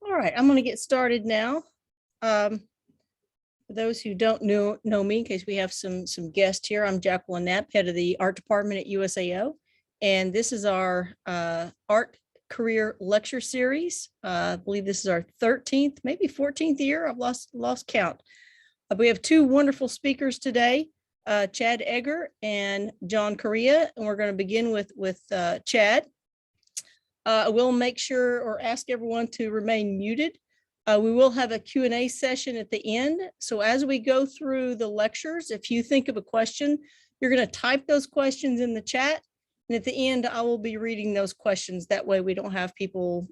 All right, I'm going to get started now. For those who don't know me, in case we have some guests here, I'm Jacqueline Knapp, head of the art department at USAO, and this is our art career lecture series. I believe this is our 13th, maybe 14th year. I've lost count. We have two wonderful speakers today, Chad Eggar and JonCorea, and we're going to begin with Chad. I will make sure or ask everyone to remain muted. We will have a Q&A session at the end. So as we go through the lectures, if you think of a question, you're going to type those questions in the chat. And at the end, I will be reading those questions. That way we don't have people,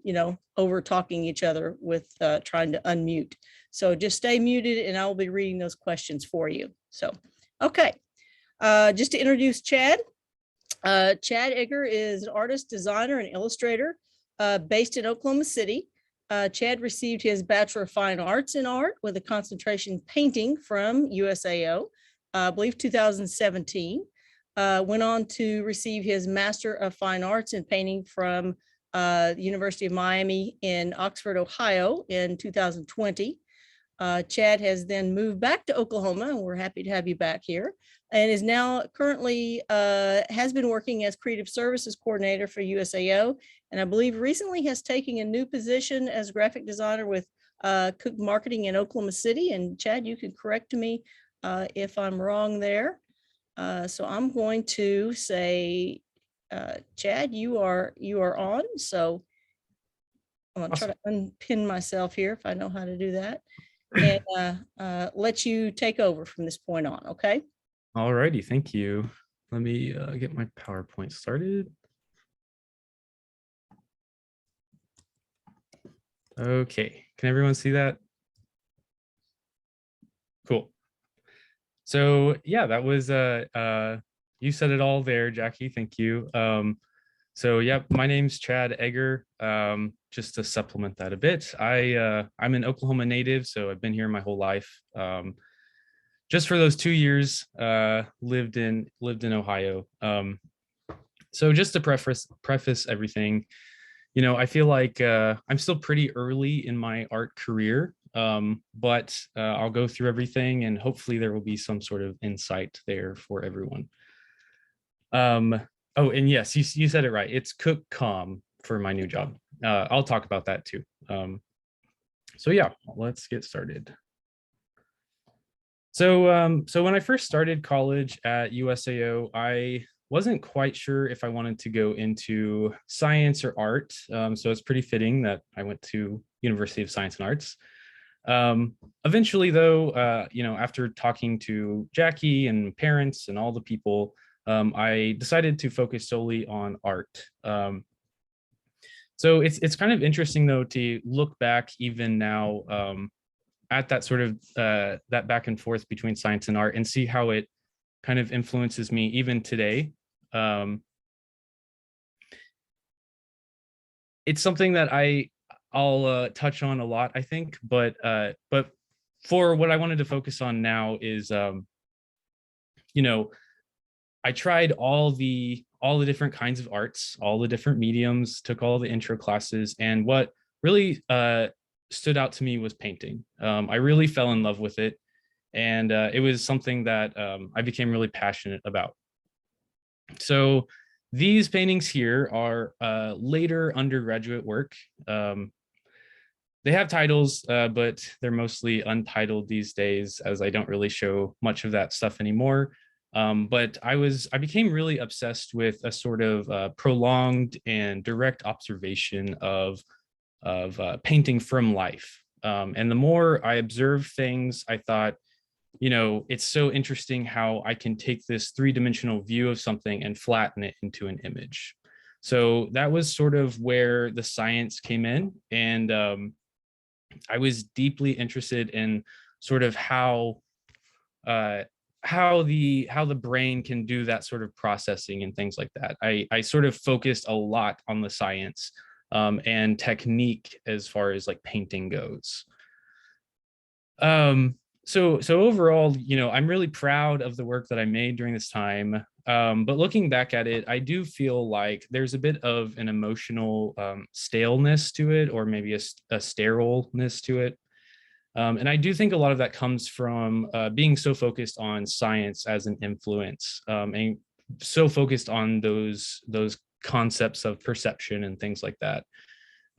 over talking each other with trying to unmute. So just stay muted and I will be reading those questions for you. So, okay. Just to introduce Chad. Chad Eggar is an artist, designer, and illustrator based in Oklahoma City. Chad received his Bachelor of Fine Arts in Art with a concentration in painting from USAO, I believe 2017. Went on to receive his Master of Fine Arts in Painting from the University of Miami in Oxford, Ohio in 2020. Chad has then moved back to Oklahoma, and we're happy to have you back here, and is now currently has been working as Creative Services Coordinator for USAO, and I believe recently has taken a new position as graphic designer with Cook Marketing in Oklahoma City. And Chad, you can correct me if I'm wrong there. So I'm going to say, Chad, you are on. So I'm going to try to unpin myself here if I know how to do that, and let you take over from this point on. Okay. All righty. Thank you. Let me get my PowerPoint started. Okay. Can everyone see that? Cool. So yeah, that was you said it all there, Jackie. Thank you. So yeah, my name's Chad Eggar. Just to supplement that a bit, I'm an Oklahoma native, so I've been here my whole life. Just for those 2 years, lived in Ohio. So just to preface everything, I feel like I'm still pretty early in my art career. But I'll go through everything and hopefully there will be some sort of insight there for everyone. Oh, and yes, you said it right. It's Cook.com for my new job. I'll talk about that too. So yeah, let's get started. So when I first started college at USAO, I wasn't quite sure if I wanted to go into science or art. So it's pretty fitting that I went to University of Science and Arts. Eventually though, after talking to Jackie and parents and all the people, I decided to focus solely on art. So it's kind of interesting though to look back even now at that sort of that back and forth between science and art and see how it kind of influences me even today. It's something that I'll touch on a lot, I think, but for what I wanted to focus on now is, I tried all the different kinds of arts, all the different mediums, took all the intro classes, and what really stood out to me was painting. I really fell in love with it, and it was something that I became really passionate about. So these paintings here are later undergraduate work. They have titles, but they're mostly untitled these days as I don't really show much of that stuff anymore. But I became really obsessed with a sort of prolonged and direct observation of painting from life. And the more I observed things, I thought, it's so interesting how I can take this three-dimensional view of something and flatten it into an image. So that was sort of where the science came in. And I was deeply interested in sort of how the brain can do that sort of processing and things like that. I sort of focused a lot on the science and technique as far as like painting goes. so overall, I'm really proud of the work that I made during this time. But looking back at it, I do feel like there's a bit of an emotional staleness to it, or maybe a sterileness to it. And I do think a lot of that comes from being so focused on science as an influence, and so focused on those concepts of perception and things like that.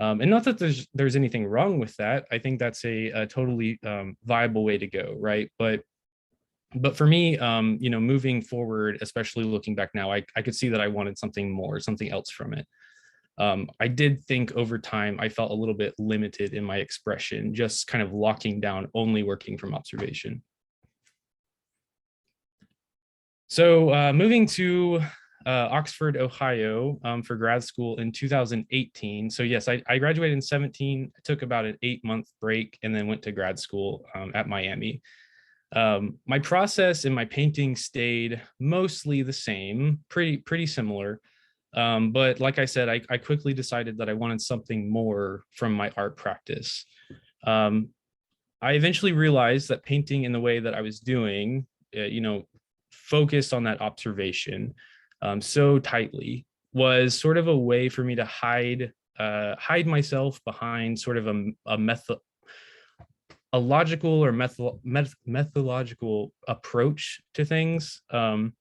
And not that there's anything wrong with that. I think that's a totally viable way to go, right? But for me, moving forward, especially looking back now, I could see that I wanted something more, something else from it. I did think over time I felt a little bit limited in my expression, just kind of locking down, only working from observation. So moving to Oxford, Ohio for grad school in 2018. So yes, I graduated in 17, I took about an 8-month break and then went to grad school at Miami. My process in my painting stayed mostly the same, pretty similar. But like I said, I quickly decided that I wanted something more from my art practice. I eventually realized that painting in the way that I was doing, focused on that observation so tightly, was sort of a way for me to hide myself behind sort of a logical or methodological approach to things. And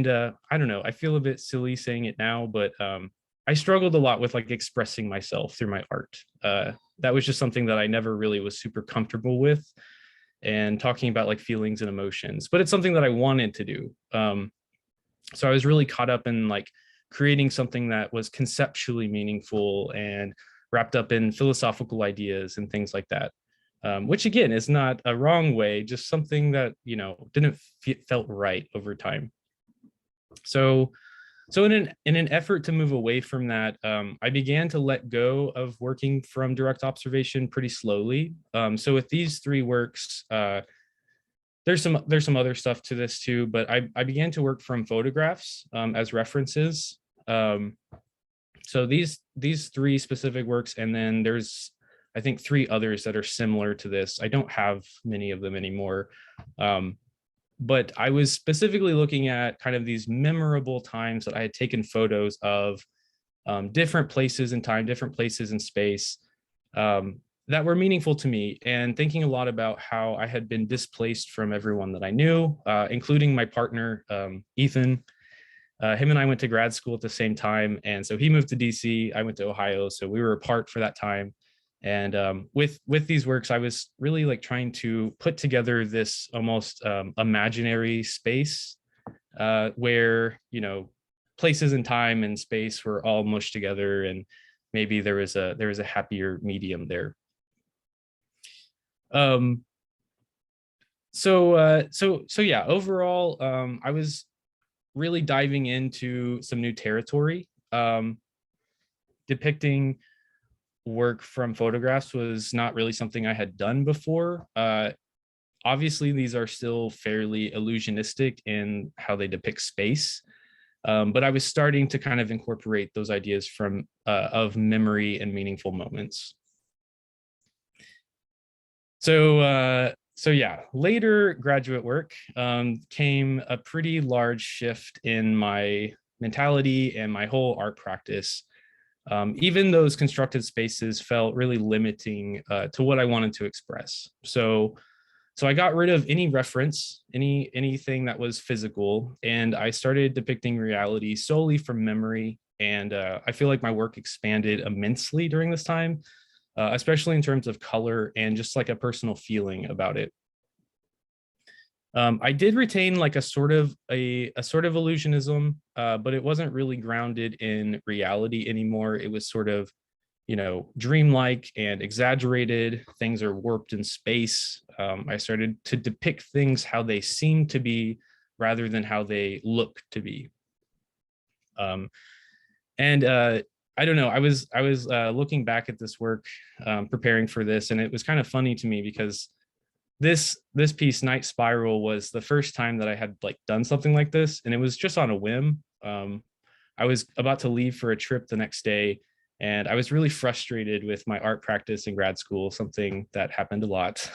I don't know, I feel a bit silly saying it now, but I struggled a lot with like expressing myself through my art. That was just something that I never really was super comfortable with, and talking about like feelings and emotions, but it's something that I wanted to do. So I was really caught up in like creating something that was conceptually meaningful and wrapped up in philosophical ideas and things like that. Which again is not a wrong way, just something that didn't felt right over time. So in an effort to move away from that, I began to let go of working from direct observation pretty slowly. So with these 3 works, there's some other stuff to this too, but I began to work from photographs as references. So these 3 specific works, and then there's I think 3 others that are similar to this. I don't have many of them anymore. But I was specifically looking at kind of these memorable times that I had taken photos of, different places in time, different places in space, that were meaningful to me, and thinking a lot about how I had been displaced from everyone that I knew, including my partner, Ethan. Him and I went to grad school at the same time. And so he moved to DC, I went to Ohio. So we were apart for that time. And with these works, I was really like trying to put together this almost imaginary space where places in time and space were all mushed together, and maybe there was a happier medium there. So yeah, overall, I was really diving into some new territory. Depicting work from photographs was not really something I had done before. Obviously, these are still fairly illusionistic in how they depict space, but I was starting to kind of incorporate those ideas from of memory and meaningful moments. So yeah, later graduate work came a pretty large shift in my mentality and my whole art practice. Even those constructed spaces felt really limiting to what I wanted to express. So I got rid of any reference, anything that was physical, and I started depicting reality solely from memory. And I feel like my work expanded immensely during this time, especially in terms of color and just like a personal feeling about it. I did retain like a sort of illusionism, but it wasn't really grounded in reality anymore. It was sort of, dreamlike and exaggerated. Things are warped in space. I started to depict things how they seem to be rather than how they look to be. And I don't know. I was looking back at this work, preparing for this, and it was kind of funny to me because this piece, Night Spiral, was the first time that I had like done something like this, and it was just on a whim. I was about to leave for a trip the next day, and I was really frustrated with my art practice in grad school, something that happened a lot.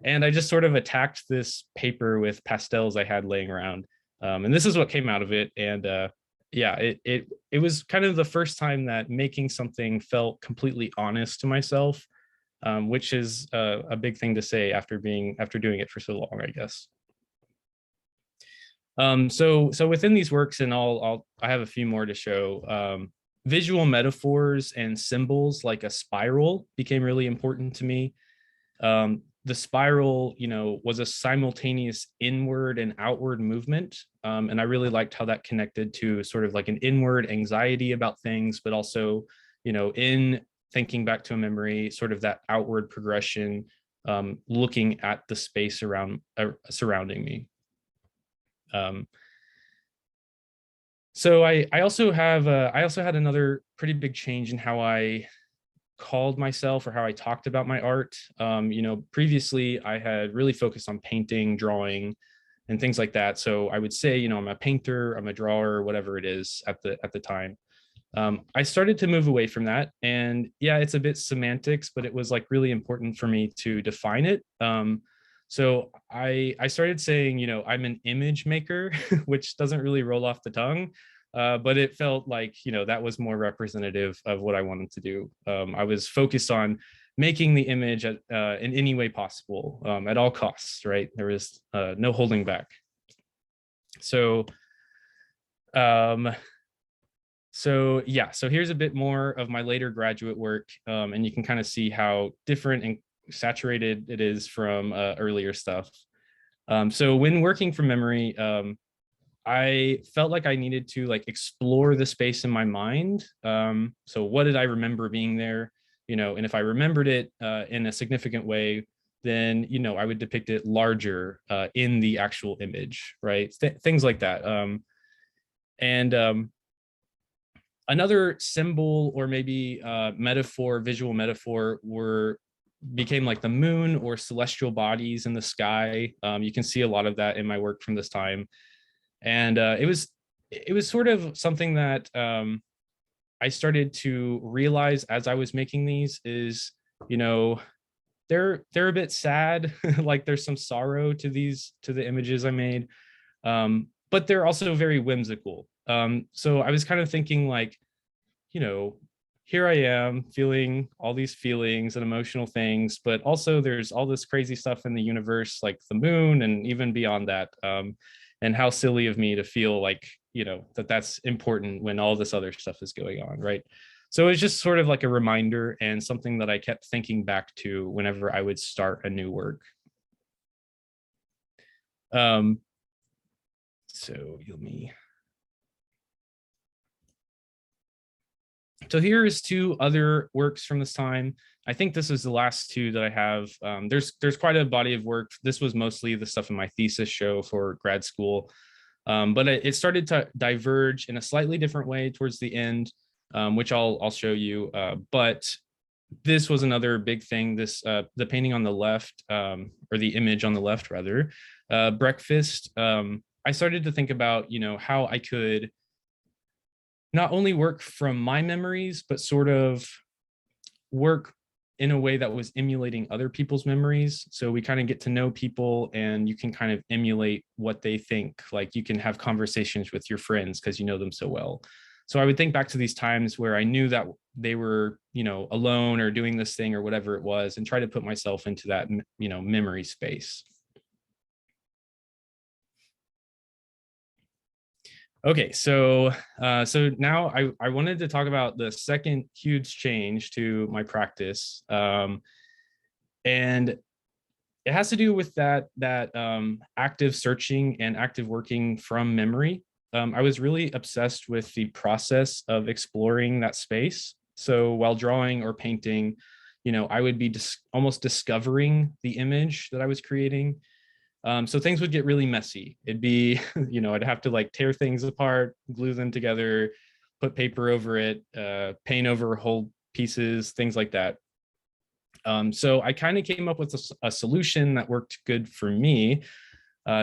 And I just sort of attacked this paper with pastels I had laying around. And this is what came out of it. And yeah, it was kind of the first time that making something felt completely honest to myself, which is a big thing to say after doing it for so long, I guess. So within these works, and I have a few more to show. Visual metaphors and symbols like a spiral became really important to me. The spiral, was a simultaneous inward and outward movement. And I really liked how that connected to sort of like an inward anxiety about things, but also, in thinking back to a memory, sort of that outward progression, looking at the space surrounding me. So I also had another pretty big change in how I called myself or how I talked about my art. Previously I had really focused on painting, drawing, and things like that. So I would say, I'm a painter, I'm a drawer, whatever it is at the time. I started to move away from that, and yeah, it's a bit semantics, but it was like really important for me to define it. So I started saying, I'm an image maker, which doesn't really roll off the tongue. But it felt like, that was more representative of what I wanted to do. I was focused on making the image in any way possible, at all costs, right? There was no holding back. So yeah, so here's a bit more of my later graduate work, and you can kind of see how different and saturated it is from earlier stuff. So when working from memory, I felt like I needed to explore the space in my mind. So what did I remember being there? And if I remembered it in a significant way, then, I would depict it larger in the actual image, right? Things like that. And another symbol or maybe visual metaphor became like the moon or celestial bodies in the sky. You can see a lot of that in my work from this time. And it was sort of something that I started to realize as I was making these is, they're a bit sad. Like there's some sorrow to the images I made, but they're also very whimsical. So I was kind of thinking like, here I am feeling all these feelings and emotional things, but also there's all this crazy stuff in the universe, like the moon and even beyond that. And how silly of me to feel like, that's important when all this other stuff is going on, right? So it's just sort of like a reminder and something that I kept thinking back to whenever I would start a new work. So here's two other works from this time. I think this is the last two that I have. There's quite a body of work. This was mostly the stuff in my thesis show for grad school, but it started to diverge in a slightly different way towards the end, which I'll show you. But this was another big thing. The painting on the left, or the image on the left rather, breakfast. I started to think about how I could not only work from my memories, but sort of work in a way that was emulating other people's memories. So we kind of get to know people and you can kind of emulate what they think. Like you can have conversations with your friends because you know them so well. So I would think back to these times where I knew that they were, alone or doing this thing or whatever it was, and try to put myself into that, memory space. Okay, so now I wanted to talk about the second huge change to my practice, and it has to do with that active searching and active working from memory. I was really obsessed with the process of exploring that space. So while drawing or painting, I would be almost discovering the image that I was creating. So things would get really messy. It'd be, I'd have to tear things apart, glue them together, put paper over it, paint over whole pieces, things like that. So I kind of came up with a solution that worked good for me.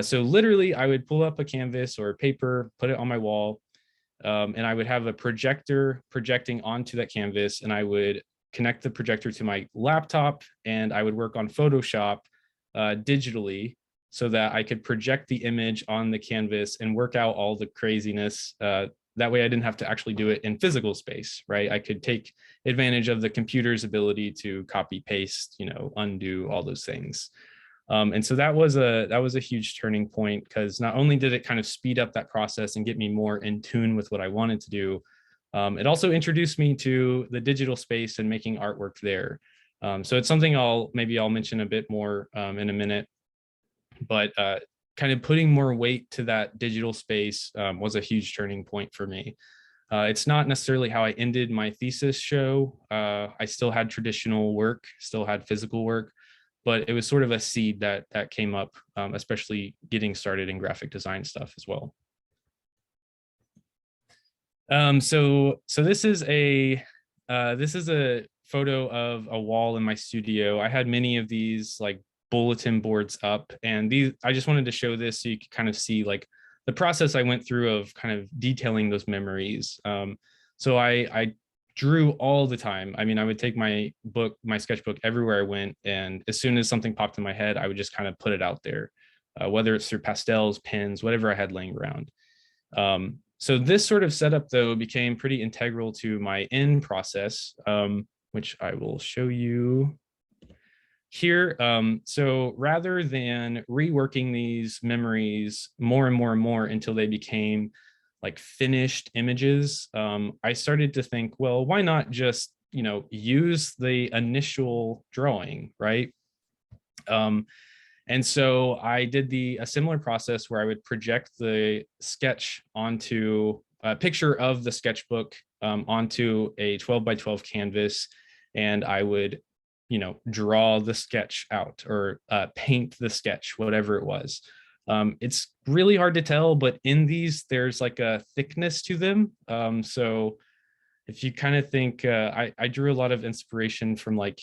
So literally I would pull up a canvas or paper, put it on my wall, and I would have a projector projecting onto that canvas, and I would connect the projector to my laptop, and I would work on Photoshop digitally so that I could project the image on the canvas and work out all the craziness. That way I didn't have to actually do it in physical space, right? I could take advantage of the computer's ability to copy, paste, undo all those things. And so that was a huge turning point, because not only did it kind of speed up that process and get me more in tune with what I wanted to do, it also introduced me to the digital space and making artwork there. So it's something I'll mention a bit more in a minute, but kind of putting more weight to that digital space was a huge turning point for me. It's not necessarily how I ended my thesis show. I still had traditional work, still had physical work, but it was sort of a seed that came up, especially getting started in graphic design stuff as well. So this is a photo of a wall in my studio. I had many of these like bulletin boards up, and I just wanted to show this so you could kind of see like the process I went through of kind of detailing those memories. So I drew all the time. I mean, I would take my sketchbook everywhere I went, and as soon as something popped in my head, I would just kind of put it out there, whether it's through pastels, pens, whatever I had laying around. So this sort of setup, though, became pretty integral to my end process, which I will show you here. So rather than reworking these memories more and more and more until they became like finished images, I started to think, well, why not just, use the initial drawing, right? And so I did a similar process where I would project the sketch onto a picture of the sketchbook onto a 12 by 12 canvas, and I would, draw the sketch out or paint the sketch, whatever it was. It's really hard to tell, but in these, there's like a thickness to them. So if you kind of think, I drew a lot of inspiration from like,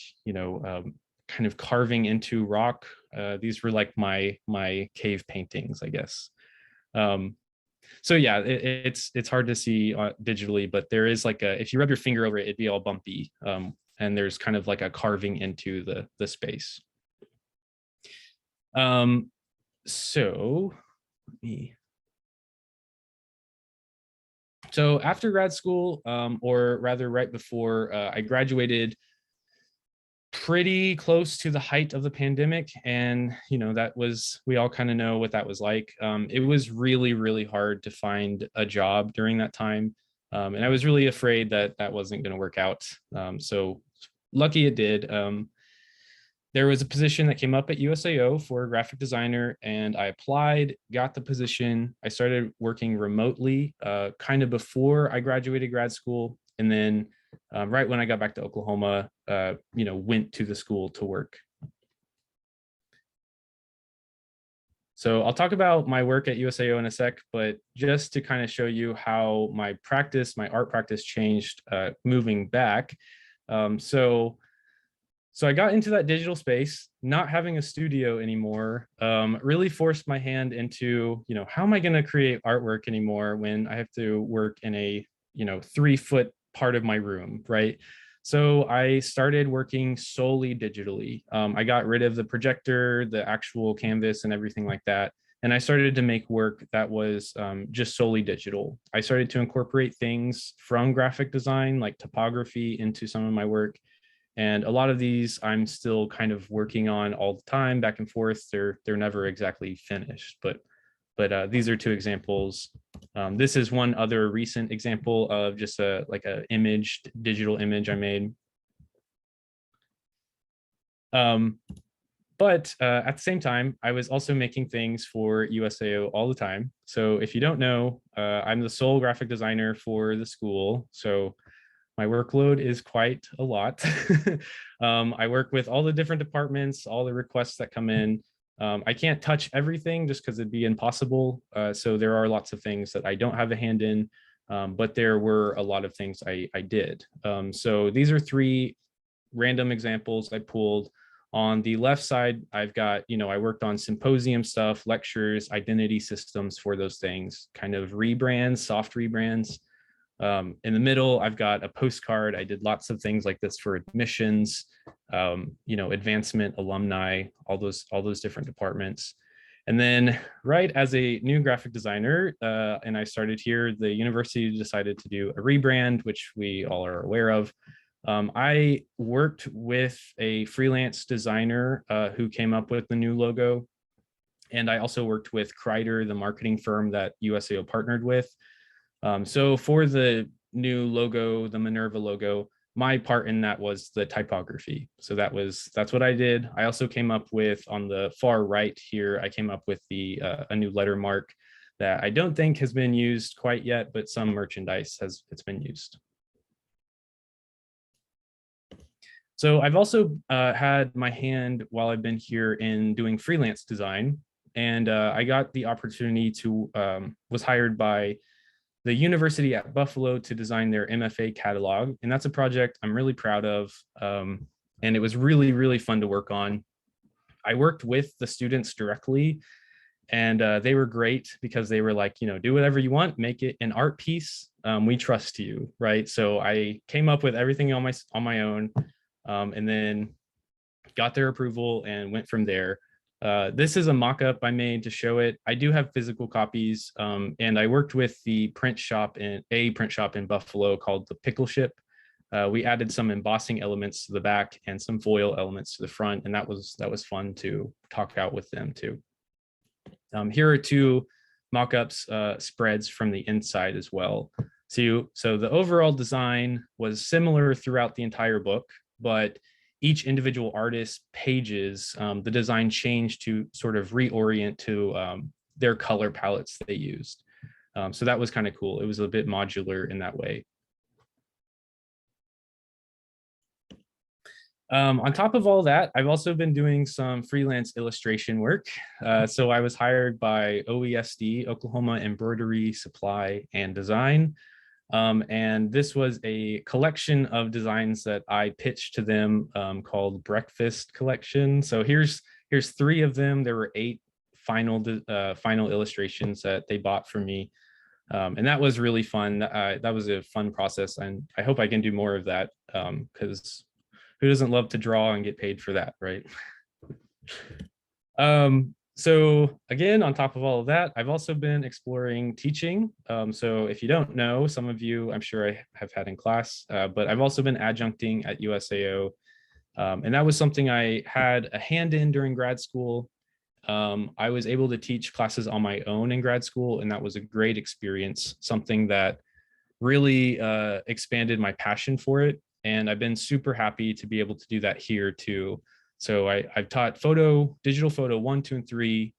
kind of carving into rock. These were like my cave paintings, I guess. So yeah, it's hard to see digitally, but there is like if you rub your finger over it, it'd be all bumpy. And there's kind of like a carving into the space. So after grad school, or rather right before I graduated, pretty close to the height of the pandemic, and we all kind of know what that was like. It was really, really hard to find a job during that time, and I was really afraid that wasn't going to work out. So lucky it did. There was a position that came up at USAO for a graphic designer, and I applied, got the position. I started working remotely kind of before I graduated grad school, and then right when I got back to Oklahoma, went to the school to work. So I'll talk about my work at USAO in a sec, but just to kind of show you how my art practice changed moving back. So I got into that digital space. Not having a studio anymore really forced my hand into, how am I going to create artwork anymore when I have to work in a 3-foot part of my room, right? So I started working solely digitally. I got rid of the projector, the actual canvas, and everything like that. And I started to make work that was just solely digital. I started to incorporate things from graphic design, like typography, into some of my work. And a lot of these I'm still kind of working on all the time, back and forth. They're never exactly finished, but these are 2 examples. This is one other recent example of just a digital image I made. But at the same time, I was also making things for USAO all the time. So if you don't know, I'm the sole graphic designer for the school. So my workload is quite a lot. I work with all the different departments, all the requests that come in. I can't touch everything just because it'd be impossible. So there are lots of things that I don't have a hand in, but there were a lot of things I did. So these are 3 random examples I pulled. On the left side, I've got, I worked on symposium stuff, lectures, identity systems for those things, kind of rebrands, soft rebrands. In the middle, I've got a postcard. I did lots of things like this for admissions, advancement, alumni, all those different departments. And then right as a new graphic designer, and I started here, the university decided to do a rebrand, which we all are aware of. I worked with a freelance designer who came up with the new logo. And I also worked with Kreider, the marketing firm that USAO partnered with. So for the new logo, the Minerva logo, my part in that was the typography. So that's what I did. I also came up with, on the far right here, I came up with a new letter mark that I don't think has been used quite yet, but some merchandise it's been used. So I've also had my hand while I've been here in doing freelance design, and I got the opportunity to was hired by the university at Buffalo to design their MFA catalog. And that's a project I'm really proud of. And it was really, really fun to work on. I worked with the students directly, and they were great because they were like, do whatever you want, make it an art piece. We trust you, right? So I came up with everything on my own, and then got their approval and went from there. This is a mock-up I made to show it. I do have physical copies, and I worked with the print shop in Buffalo called the Pickle Ship. We added some embossing elements to the back and some foil elements to the front, and that was fun to talk out with them too. Here are two mock-ups spreads from the inside as well. So the overall design was similar throughout the entire book, but each individual artist's pages, the design changed to sort of reorient to their color palettes they used. So that was kind of cool. It was a bit modular in that way. On top of all that, I've also been doing some freelance illustration work. So I was hired by OESD, Oklahoma Embroidery Supply and Design. And this was a collection of designs that I pitched to them called Breakfast Collection. So here's 3 of them. There were 8 final illustrations that they bought for me. And that was really fun. That was a fun process. And I hope I can do more of that because who doesn't love to draw and get paid for that, right? So again, on top of all of that, I've also been exploring teaching. So if you don't know, some of you, I'm sure I have had in class, but I've also been adjuncting at USAO. And that was something I had a hand in during grad school. I was able to teach classes on my own in grad school, and that was a great experience, something that really expanded my passion for it. And I've been super happy to be able to do that here too. So I've taught digital photo 1, 2, and 3,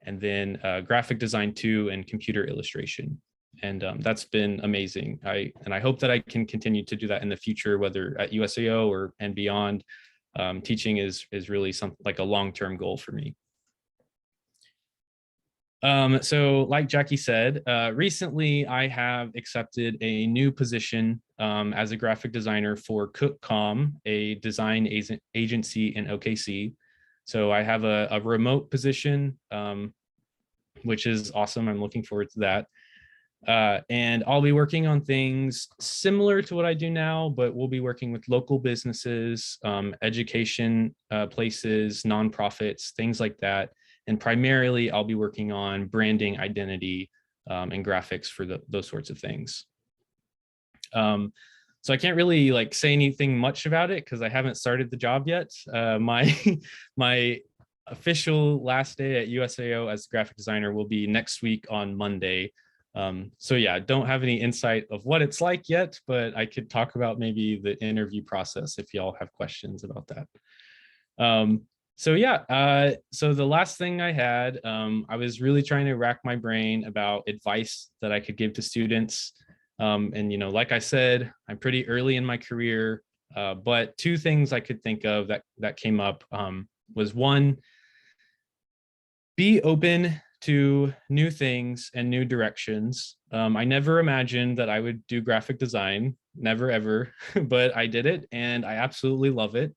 and then graphic design 2 and computer illustration. And that's been amazing. I hope that I can continue to do that in the future, whether at USAO and beyond. Teaching is really something like a long-term goal for me. So like Jackie said, recently I have accepted a new position as a graphic designer for CookCom, a design agency in OKC. So I have a remote position, which is awesome. I'm looking forward to that. And I'll be working on things similar to what I do now, but we'll be working with local businesses, education places, nonprofits, things like that. And primarily, I'll be working on branding, identity, and graphics for those sorts of things. So I can't really say anything much about it because I haven't started the job yet. My official last day at USAO as a graphic designer will be next week on Monday. So yeah, don't have any insight of what it's like yet, but I could talk about maybe the interview process if y'all have questions about that. So yeah, so the last thing I had, I was really trying to rack my brain about advice that I could give to students. And like I said, I'm pretty early in my career, but 2 things I could think of that came up was 1, be open to new things and new directions. I never imagined that I would do graphic design, never ever, but I did it and I absolutely love it.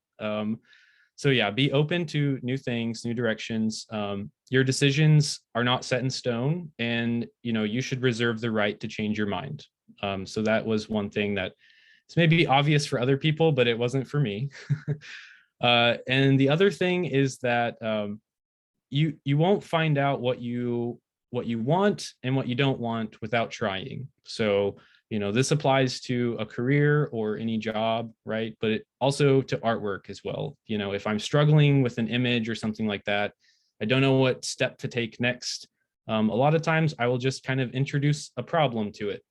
So yeah, be open to new things, new directions. Your decisions are not set in stone, and you should reserve the right to change your mind. So that was one thing that it's maybe obvious for other people, but it wasn't for me. And the other thing is that you won't find out what you want and what you don't want without trying. So, this applies to a career or any job, right? But it also to artwork as well. If I'm struggling with an image or something like that, I don't know what step to take next. A lot of times I will just kind of introduce a problem to it.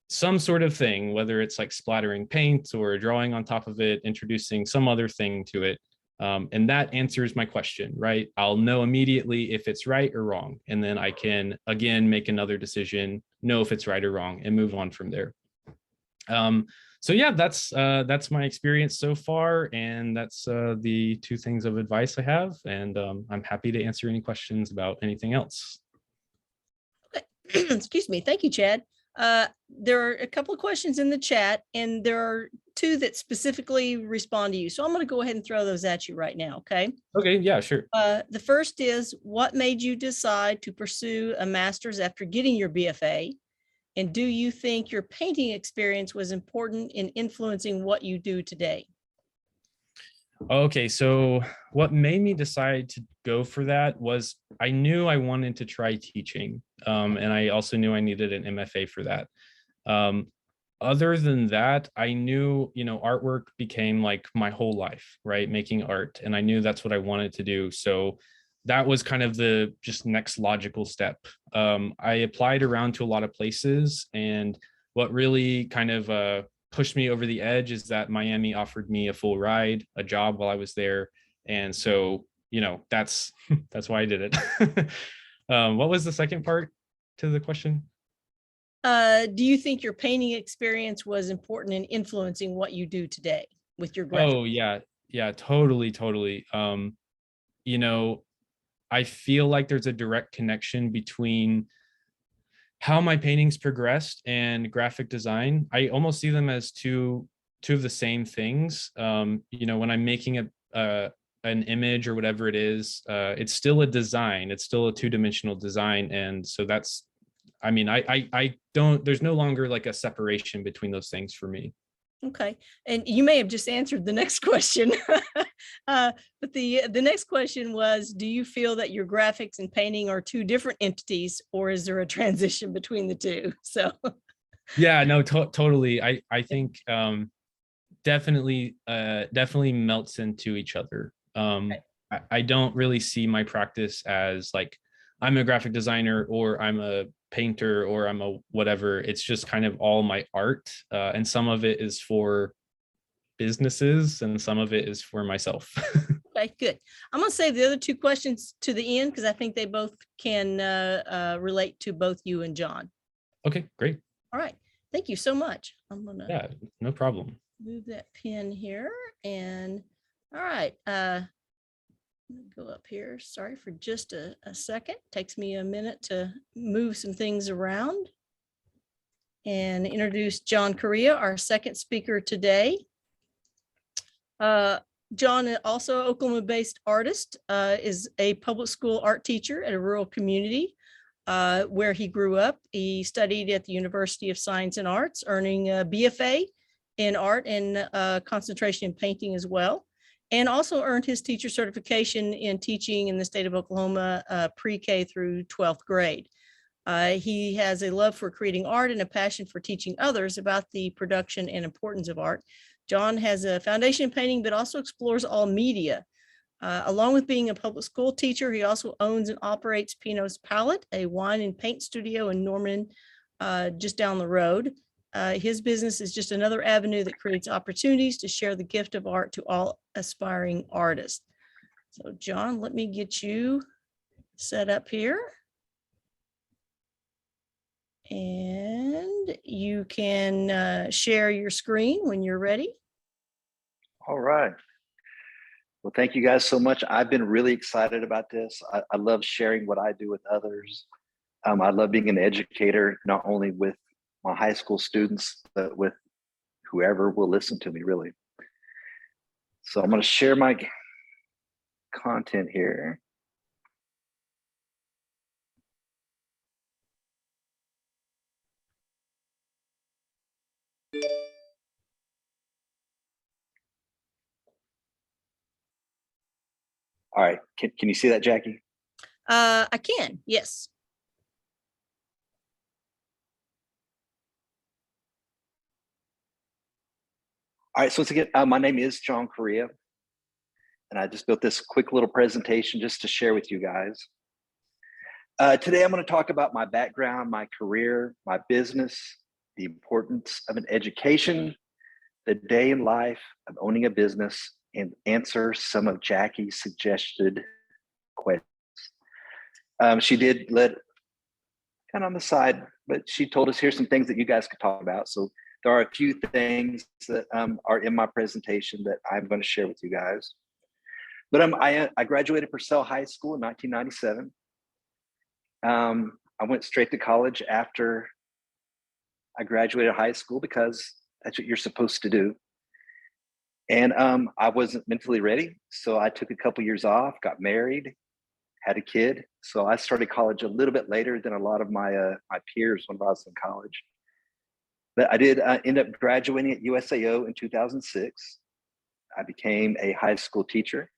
Some sort of thing, whether it's like splattering paint or drawing on top of it, introducing some other thing to it. And that answers my question, right? I'll know immediately if it's right or wrong. And then I can, again, make another decision, know if it's right or wrong, and move on from there. So yeah, that's my experience so far. And that's the two things of advice I have. And I'm happy to answer any questions about anything else. Excuse me. Thank you, Chad. There are a couple of questions in the chat, and there are two that specifically respond to you. So I'm going to go ahead and throw those at you right now. Okay. Okay. Yeah, sure. The first is, what made you decide to pursue a master's after getting your BFA? And do you think your painting experience was important in influencing what you do today? Okay, so what made me decide to go for that was I knew I wanted to try teaching, and I also knew I needed an MFA for that. Other than that, I knew, artwork became like my whole life, right? Making art, and I knew that's what I wanted to do. So that was kind of the just next logical step. I applied around to a lot of places, and what really kind of pushed me over the edge is that Miami offered me a full ride, a job while I was there. And so, that's why I did it. What was the second part to the question? Do you think your painting experience was important in influencing what you do today with your graphic? Oh, yeah. Yeah, totally, totally. I feel like there's a direct connection between how my paintings progressed and graphic design. I almost see them as two of the same things. When I'm making an image or whatever it is, it's still a design. It's still a two-dimensional design, and so that's. I don't. There's no longer like a separation between those things for me. Okay, and you may have just answered the next question, but the next question was, do you feel that your graphics and painting are two different entities, or is there a transition between the two? So Yeah, no, totally. I think definitely melts into each other. I don't really see my practice as like I'm a graphic designer or I'm a painter or I'm a whatever. It's just kind of all my art, and some of it is for businesses and some of it is for myself. okay, good. I'm going to save the other two questions to the end because I think they both can relate to both you and John. Okay, great. All right, thank you so much. I'm going to no problem. Move that pin here, and all right. Go up here. Sorry for just a second. Takes me a minute to move some things around and introduce JonCorea, our second speaker today. John, also Oklahoma-based artist, is a public school art teacher at a rural community where he grew up. He studied at the University of Science and Arts, earning a BFA in art and concentration in painting as well, and also earned his teacher certification in teaching in the state of Oklahoma pre-K through 12th grade. He has a love for creating art and a passion for teaching others about the production and importance of art. John has a foundation in painting, but also explores all media. Along with being a public school teacher, he also owns and operates Pino's Palette, a wine and paint studio in Norman, just down the road. His business is just another avenue that creates opportunities to share the gift of art to all aspiring artists. So John, let me get you set up here. And you can share your screen when you're ready. All right. Well, thank you guys so much. I've been really excited about this. I love sharing what I do with others. I love being an educator, not only with my high school students, but with whoever will listen to me, really. So I'm going to share my content here. All right, can you see that, Jackie? I can, yes. All right, so once again, my name is JonCorea, and I just built this quick little presentation just to share with you guys. Today, I'm going to talk about my background, my career, my business, the importance of an education, the day in life of owning a business, and answer some of Jackie's suggested questions. She did let kind of on the side, but she told us here's some things that you guys could talk about. So there are a few things that are in my presentation that I'm going to share with you guys. But I graduated Purcell High School in 1997. I went straight to college after I graduated high school because that's what you're supposed to do. And I wasn't mentally ready. So I took a couple years off, got married, had a kid. So I started college a little bit later than a lot of my peers when I was in college. But I did end up graduating at USAO in 2006. I became a high school teacher.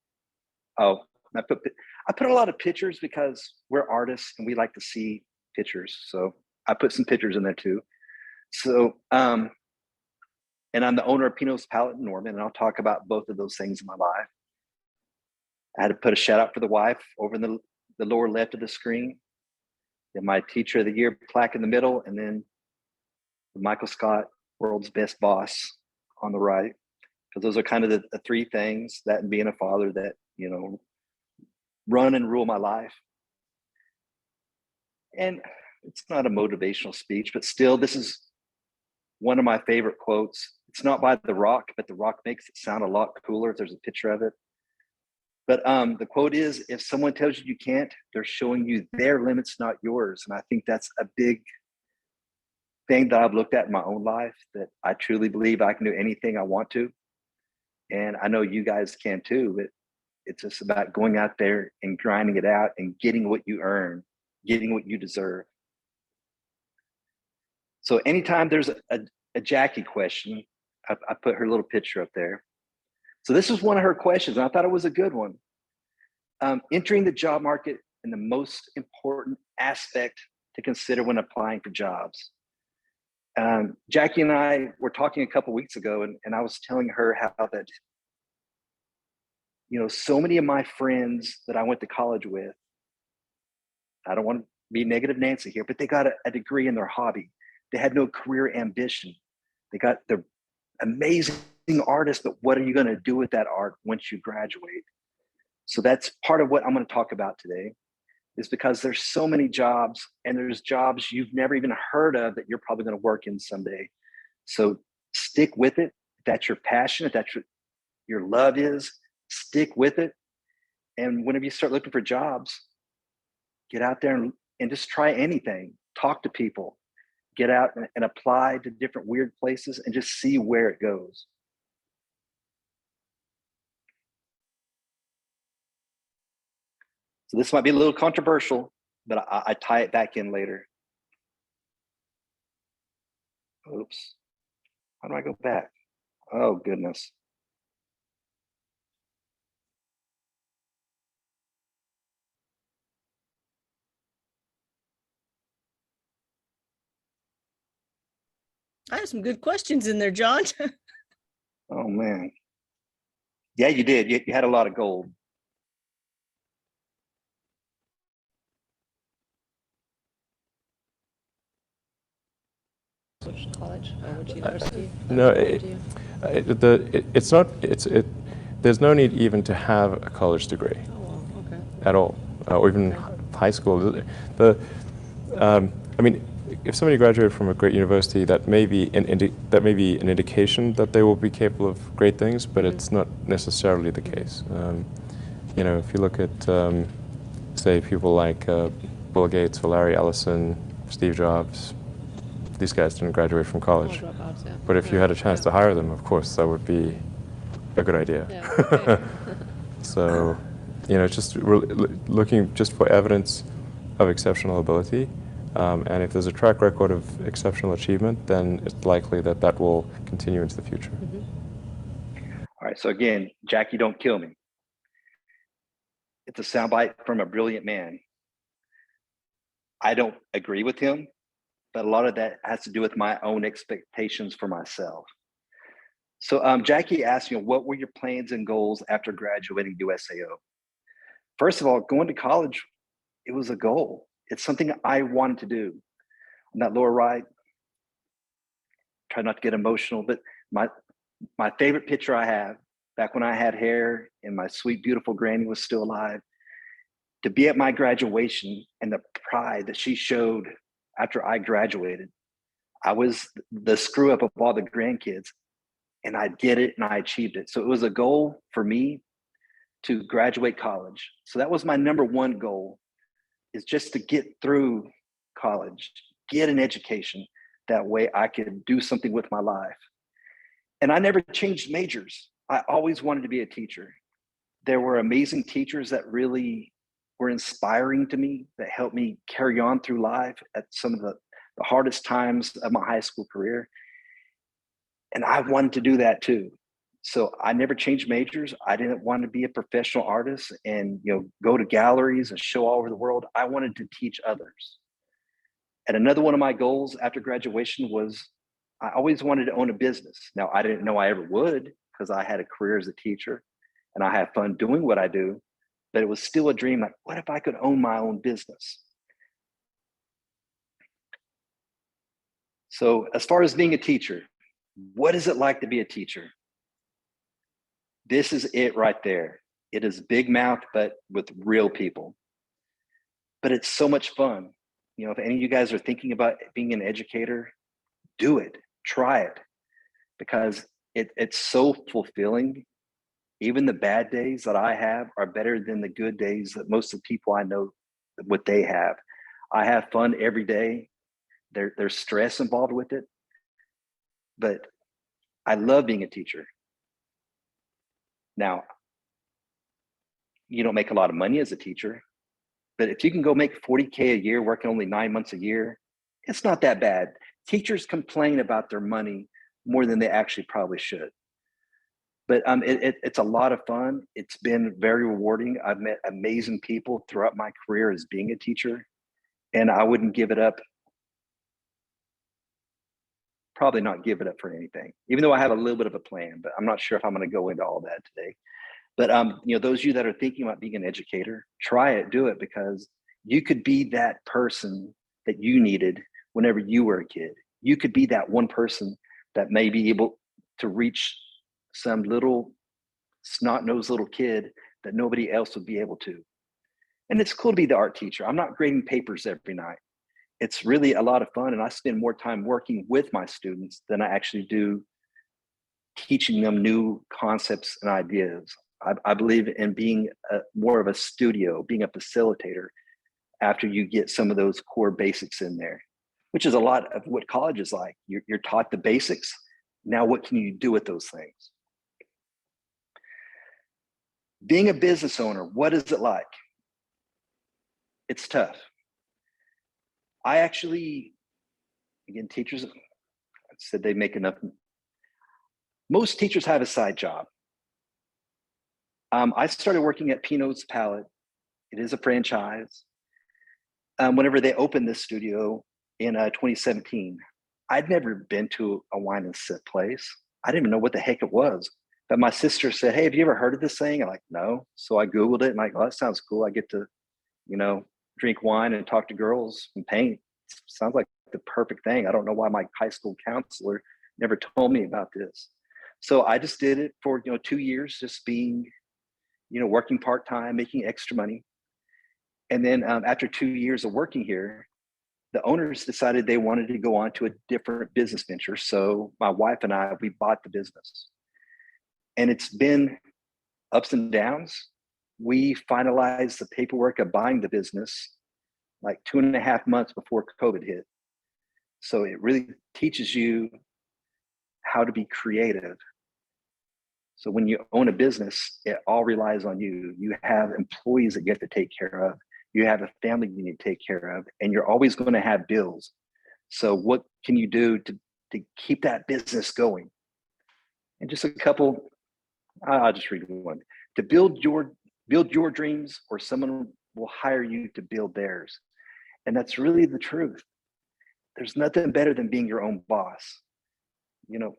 Oh, I put a lot of pictures because we're artists and we like to see pictures. So I put some pictures in there too. So, and I'm the owner of Pino's Palette in Norman, and I'll talk about both of those things in my life. I had to put a shout out for the wife over in the lower left of the screen, then my Teacher of the Year plaque in the middle, and then the Michael Scott World's Best Boss on the right. Because those are kind of the three things, that and being a father, that, you know, run and rule my life. And it's not a motivational speech, but still, this is one of my favorite quotes. It's not by The Rock, but The Rock makes it sound a lot cooler if there's a picture of it. But the quote is, if someone tells you you can't, they're showing you their limits, not yours. And I think that's a big thing that I've looked at in my own life, that I truly believe I can do anything I want to. And I know you guys can too, but it's just about going out there and grinding it out and getting what you earn, getting what you deserve. So anytime there's a Jackie question, I put her little picture up there. So this is one of her questions, and I thought it was a good one. Entering the job market and the most important aspect to consider when applying for jobs. Jackie and I were talking a couple weeks ago, and I was telling her how that, you know, so many of my friends that I went to college with, I don't want to be negative Nancy here, but they got a degree in their hobby. They had no career ambition. They're amazing artists, but what are you going to do with that art once you graduate? So that's part of what I'm going to talk about today, is because there's so many jobs, and there's jobs you've never even heard of that you're probably going to work in someday. So stick with it. If that's your passion, if that's what your love is, stick with it. And whenever you start looking for jobs, get out there and just try anything. Talk to people. Get out and apply to different weird places and just see where it goes. So this might be a little controversial, but I tie it back in later. Oops. How do I go back? Oh, goodness. I have some good questions in there, John. Oh, man. Yeah, you did. You had a lot of gold. Which college or which university? No, it's not. There's no need even to have a college degree Oh, well, okay. at all, or even high school. I mean, if somebody graduated from a great university, that may be an indication that they will be capable of great things, but it's not necessarily the case. You know, if you look at, say, people like Bill Gates, Larry Ellison, Steve Jobs, these guys didn't graduate from college. All dropouts, yeah. But if you had a chance to hire them, of course, that would be a good idea. Yeah, okay. So, you know, just looking just for evidence of exceptional ability. And if there's a track record of exceptional achievement, then it's likely that that will continue into the future. All right, so again, Jackie, don't kill me. it's a soundbite from a brilliant man. I don't agree with him, but a lot of that has to do with my own expectations for myself. So Jackie asked, what were your plans and goals after graduating USAO? First of all, going to college, it was a goal. It's something I wanted to do. On that lower right, try not to get emotional, but my favorite picture I have, back when I had hair and my sweet, beautiful granny was still alive, to be at my graduation and the pride that she showed after I graduated. I was the screw up of all the grandkids, and I did it and I achieved it. So it was a goal for me to graduate college. So that was my number one goal, is just to get through college, get an education. That way I could do something with my life. And I never changed majors. I always wanted to be a teacher. There were amazing teachers that really were inspiring to me, that helped me carry on through life at some of the hardest times of my high school career. And I wanted to do that too. So I never changed majors. I didn't want to be a professional artist and go to galleries and show all over the world. I wanted to teach others. And another one of my goals after graduation was I always wanted to own a business. Now, I didn't know I ever would, because I had a career as a teacher and I had fun doing what I do, but it was still a dream. Like, what if I could own my own business? So as far as being a teacher, what is it like to be a teacher? This is it right there. It is big mouth, but with real people. But it's so much fun. If any of you guys are thinking about being an educator, do it, try it, because it's so fulfilling. Even the bad days that I have are better than the good days that most of the people I know what they have. I have fun every day. There's stress involved with it, but I love being a teacher. Now, you don't make a lot of money as a teacher, but if you can go make 40K a year working only 9 months a year, it's not that bad. Teachers complain about their money more than they actually probably should. But it's a lot of fun. It's been very rewarding. I've met amazing people throughout my career as being a teacher, and I wouldn't give it up. Probably not give it up for anything, even though I have a little bit of a plan, but I'm not sure if I'm going to go into all that today. But those of you that are thinking about being an educator, try it, do it, because you could be that person that you needed whenever you were a kid. You could be that one person that may be able to reach some little snot-nosed little kid that nobody else would be able to. And it's cool to be the art teacher. I'm not grading papers every night. It's really a lot of fun, and I spend more time working with my students than I actually do teaching them new concepts and ideas. I believe in being more of a studio, being a facilitator after you get some of those core basics in there, which is a lot of what college is like. You're taught the basics. Now, what can you do with those things? Being a business owner, what is it like? It's tough. I actually, again, teachers said they make enough. Most teachers have a side job. I started working at Pinot's Palette. It is a franchise. Whenever they opened this studio in 2017, I'd never been to a wine and sip place. I didn't even know what the heck it was. But my sister said, "Hey, have you ever heard of this thing?" I'm like, "No." So I Googled it and like, "Oh, that sounds cool. I get to, drink wine and talk to girls and paint. Sounds like the perfect thing. I don't know why my high school counselor never told me about this." So I just did it for 2 years, just being, working part-time, making extra money. And then after 2 years of working here, the owners decided they wanted to go on to a different business venture. So my wife and I, we bought the business. And it's been ups and downs. We finalized the paperwork of buying the business like 2.5 months before COVID hit. So it really teaches you how to be creative. So when you own a business, it all relies on you. You have employees that you have to take care of. You have a family you need to take care of, and you're always going to have bills. So what can you do to keep that business going? And just a couple, I'll just read one. To build your build your dreams, or someone will hire you to build theirs. And that's really the truth. There's nothing better than being your own boss, you know.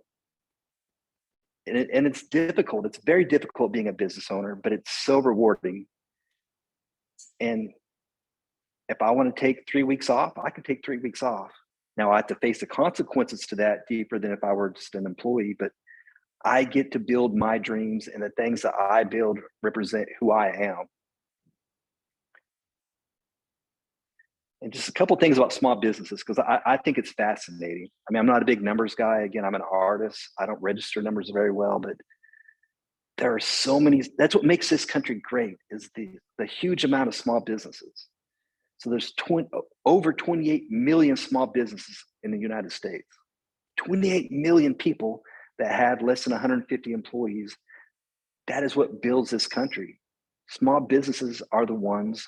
And it's difficult. It's very difficult being a business owner, but it's so rewarding. And if I want to take 3 weeks off, I can take 3 weeks off. Now I have to face the consequences to that deeper than if I were just an employee, but I get to build my dreams, and the things that I build represent who I am. And just a couple of things about small businesses, because I think it's fascinating. I mean, I'm not a big numbers guy. Again, I'm an artist. I don't register numbers very well, but there are so many. That's what makes this country great, is the huge amount of small businesses. So there's over 28 million small businesses in the United States. 28 million people that have less than 150 employees. That is what builds this country. Small businesses are the ones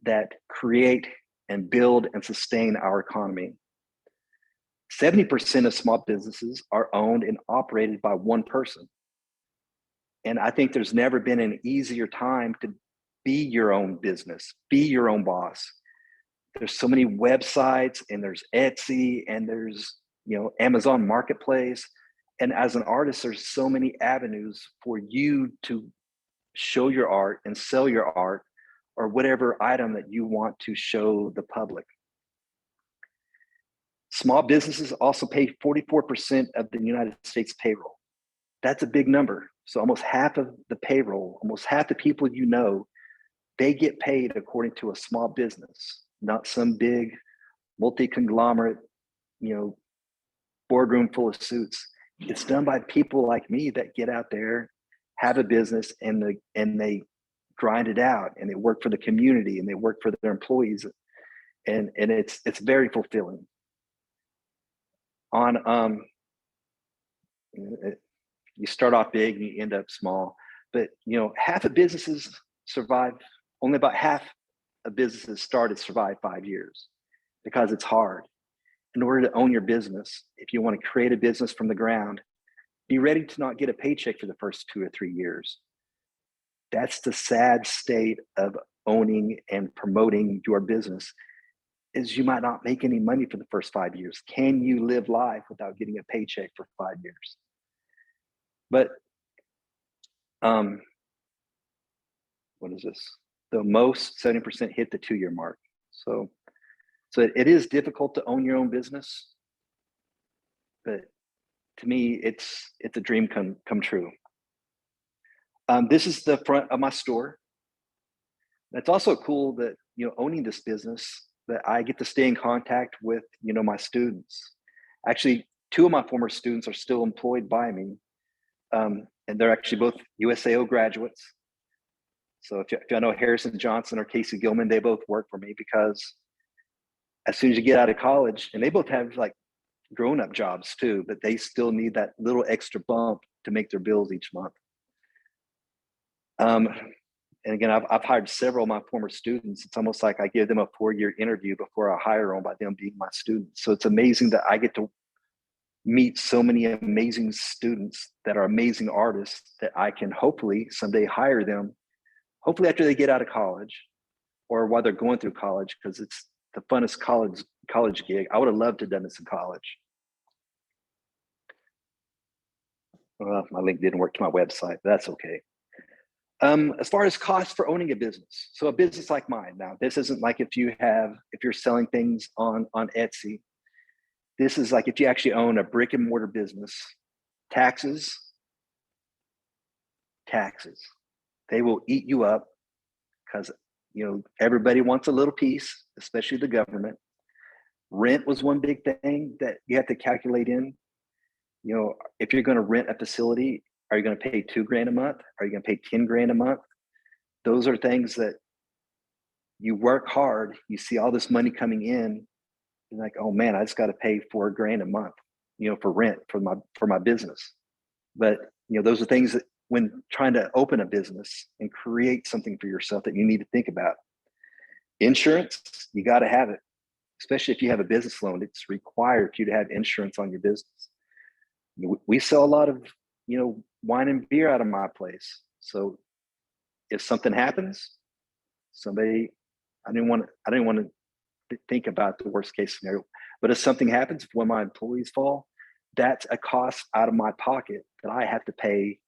that create and build and sustain our economy. 70% of small businesses are owned and operated by one person. And I think there's never been an easier time to be your own business, be your own boss. There's so many websites, and there's Etsy, and there's, you know, Amazon Marketplace. And as an artist, there's so many avenues for you to show your art and sell your art, or whatever item that you want to show the public. Small businesses also pay 44% of the United States payroll. That's a big number. So almost half of the payroll, almost half the people you know, they get paid according to a small business, not some big multi-conglomerate, you know, boardroom full of suits. It's done by people like me that get out there, have a business, and they grind it out, and they work for the community, and they work for their employees, and it's very fulfilling. You start off big and you end up small, but you know, half of businesses survive. Only about half of businesses survive 5 years, because it's hard. In order to own your business, if you want to create a business from the ground, be ready to not get a paycheck for the first 2 or 3 years. That's the sad state of owning and promoting your business, is you might not make any money for the first 5 years. Can you live life without getting a paycheck for 5 years? But what is this? The most 70% hit the 2-year mark. So it is difficult to own your own business, but to me, it's a dream come true. This is the front of my store. That's also cool that, you know, owning this business, that I get to stay in contact with, you know, my students. Actually, 2 of my former students are still employed by me, and they're actually both USAO graduates. So if you know Harrison Johnson or Casey Gilman, they both work for me, because as soon as you get out of college, and they both have like grown-up jobs too, but they still need that little extra bump to make their bills each month. And again, I've hired several of my former students. It's almost like I give them a 4-year interview before I hire them, by them being my students. So it's amazing that I get to meet so many amazing students that are amazing artists, that I can hopefully someday hire them, hopefully after they get out of college, or while they're going through college, because it's the funnest college gig. I would have loved to have done this in college. Well, my link didn't work to my website, but that's okay. As far as costs for owning a business, so a business like mine, now this isn't like if you're selling things on Etsy. This is like if you actually own a brick and mortar business. Taxes, they will eat you up, because you know, everybody wants a little piece, especially the government. Rent was one big thing that you have to calculate in. You know, if you're going to rent a facility, are you going to pay $2,000 a month? Are you going to pay $10,000 a month? Those are things that you work hard, you see all this money coming in, you're like, oh man, I just got to pay $4,000 a month, you know, for rent for my business. But you know, those are things that when trying to open a business and create something for yourself, that you need to think about. Insurance, you got to have it, especially if you have a business loan. It's required for you to have insurance on your business. We sell a lot of, you know, wine and beer out of my place. So if something happens, somebody, I didn't want to think about the worst case scenario, but if something happens, when my employees fall, that's a cost out of my pocket that I have to pay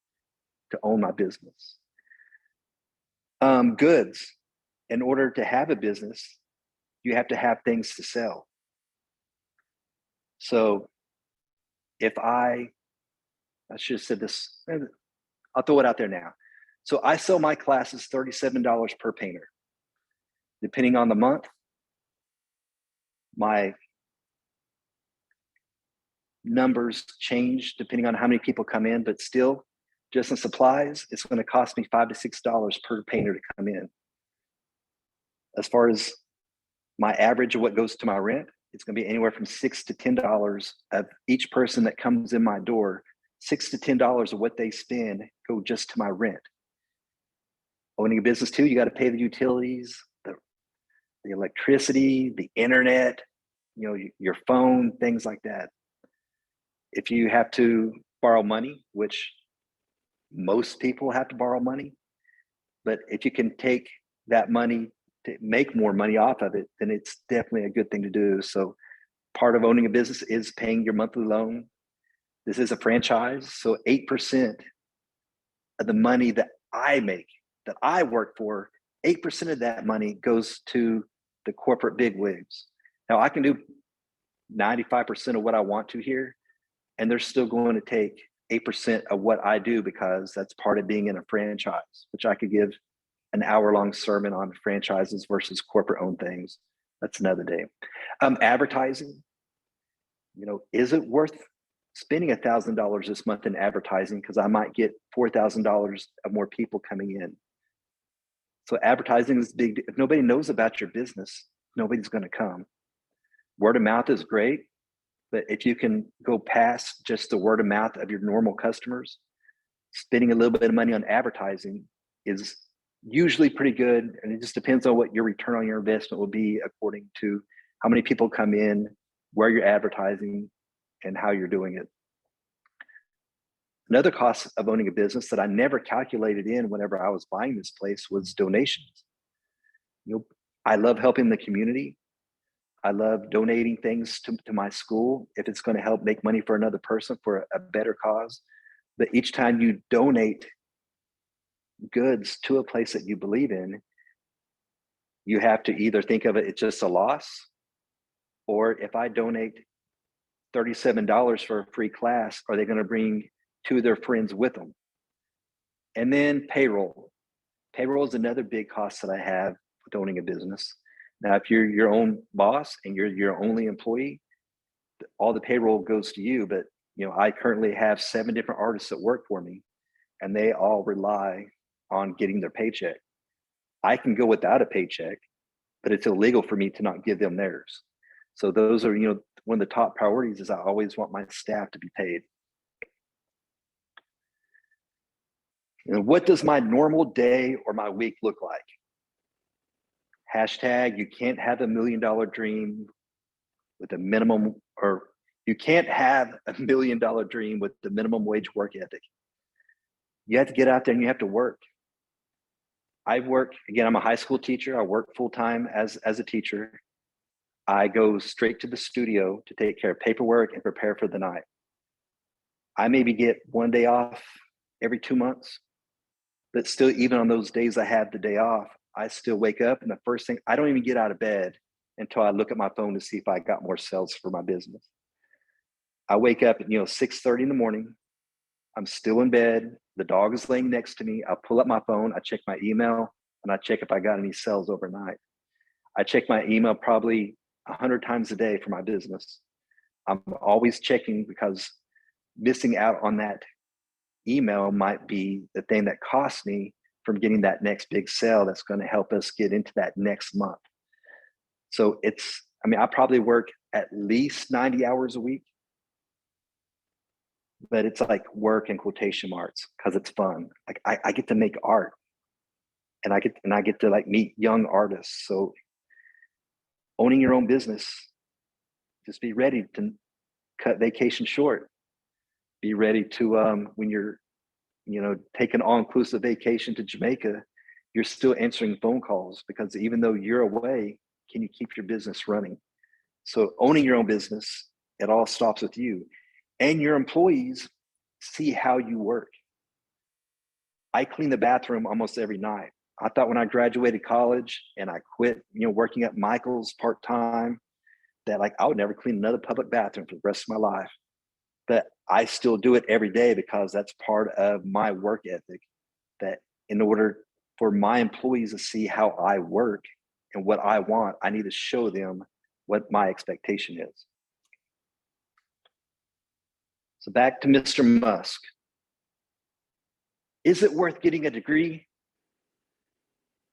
to own my business. Goods. In order to have a business, you have to have things to sell. So if I should have said this, I'll throw it out there now. So I sell my classes $37 per painter. Depending on the month, my numbers change depending on how many people come in, but still, just in supplies, it's going to cost me $5 to $6 per painter to come in. As far as my average of what goes to my rent, it's going to be anywhere from $6 to $10 of each person that comes in my door. $6 to $10 of what they spend go just to my rent. Owning a business too, you got to pay the utilities, the electricity, the internet, you know, your phone, things like that. If you have to borrow money, which most people have to borrow money, but if you can take that money to make more money off of it, then it's definitely a good thing to do. So part of owning a business is paying your monthly loan. This is a franchise, so 8% of the money that I make, that I work for, 8% of that money goes to the corporate bigwigs. Now I can do 95% of what I want to here, and they're still going to take 8% of what I do because that's part of being in a franchise, which I could give an hour-long sermon on franchises versus corporate-owned things. That's another day. Advertising, you know, is it worth spending $1,000 this month in advertising because I might get $4,000 of more people coming in? So advertising is big. If nobody knows about your business, nobody's going to come. Word of mouth is great, but if you can go past just the word of mouth of your normal customers, spending a little bit of money on advertising is usually pretty good. And it just depends on what your return on your investment will be according to how many people come in, where you're advertising, and how you're doing it. Another cost of owning a business that I never calculated in whenever I was buying this place was donations. You know, I love helping the community. I love donating things to my school if it's going to help make money for another person for a better cause. But each time you donate goods to a place that you believe in, you have to either think of it's just a loss, or if I donate $37 for a free class, are they going to bring two of their friends with them? And then payroll. Payroll is another big cost that I have with owning a business. Now, if you're your own boss and you're your only employee, all the payroll goes to you. But you know, I currently have 7 different artists that work for me, and they all rely on getting their paycheck. I can go without a paycheck, but it's illegal for me to not give them theirs. So those are, you know, one of the top priorities is I always want my staff to be paid. And what does my normal day or my week look like? Hashtag, you can't have $1 million dream with a minimum, or you can't have $1 million dream with the minimum wage work ethic. You have to get out there and you have to work. I work, again, I'm a high school teacher. I work full-time as a teacher. I go straight to the studio to take care of paperwork and prepare for the night. I maybe get 1 day off every 2 months, but still, even on those days I have the day off, I still wake up and the first thing, I don't even get out of bed until I look at my phone to see if I got more sales for my business. I wake up at 6:30 in the morning. I'm still in bed. The dog is laying next to me. I pull up my phone, I check my email, and I check if I got any sales overnight. I check my email probably 100 times a day for my business. I'm always checking because missing out on that email might be the thing that costs me from getting that next big sale that's going to help us get into that next month. So I probably work at least 90 hours a week, but it's like work in quotation marks because it's fun. Like I get to make art, and I get to like meet young artists. So owning your own business, just be ready to cut vacation short. Be ready to when you're taking an all-inclusive vacation to Jamaica, you're still answering phone calls, because even though you're away, can you keep your business running? So owning your own business, it all stops with you. And your employees see how you work. I clean the bathroom almost every night. I thought when I graduated college and I quit, working at Michael's part-time, that like I would never clean another public bathroom for the rest of my life. But I still do it every day because that's part of my work ethic, that in order for my employees to see how I work and what I want, I need to show them what my expectation is. So back to Mr. Musk. Is it worth getting a degree?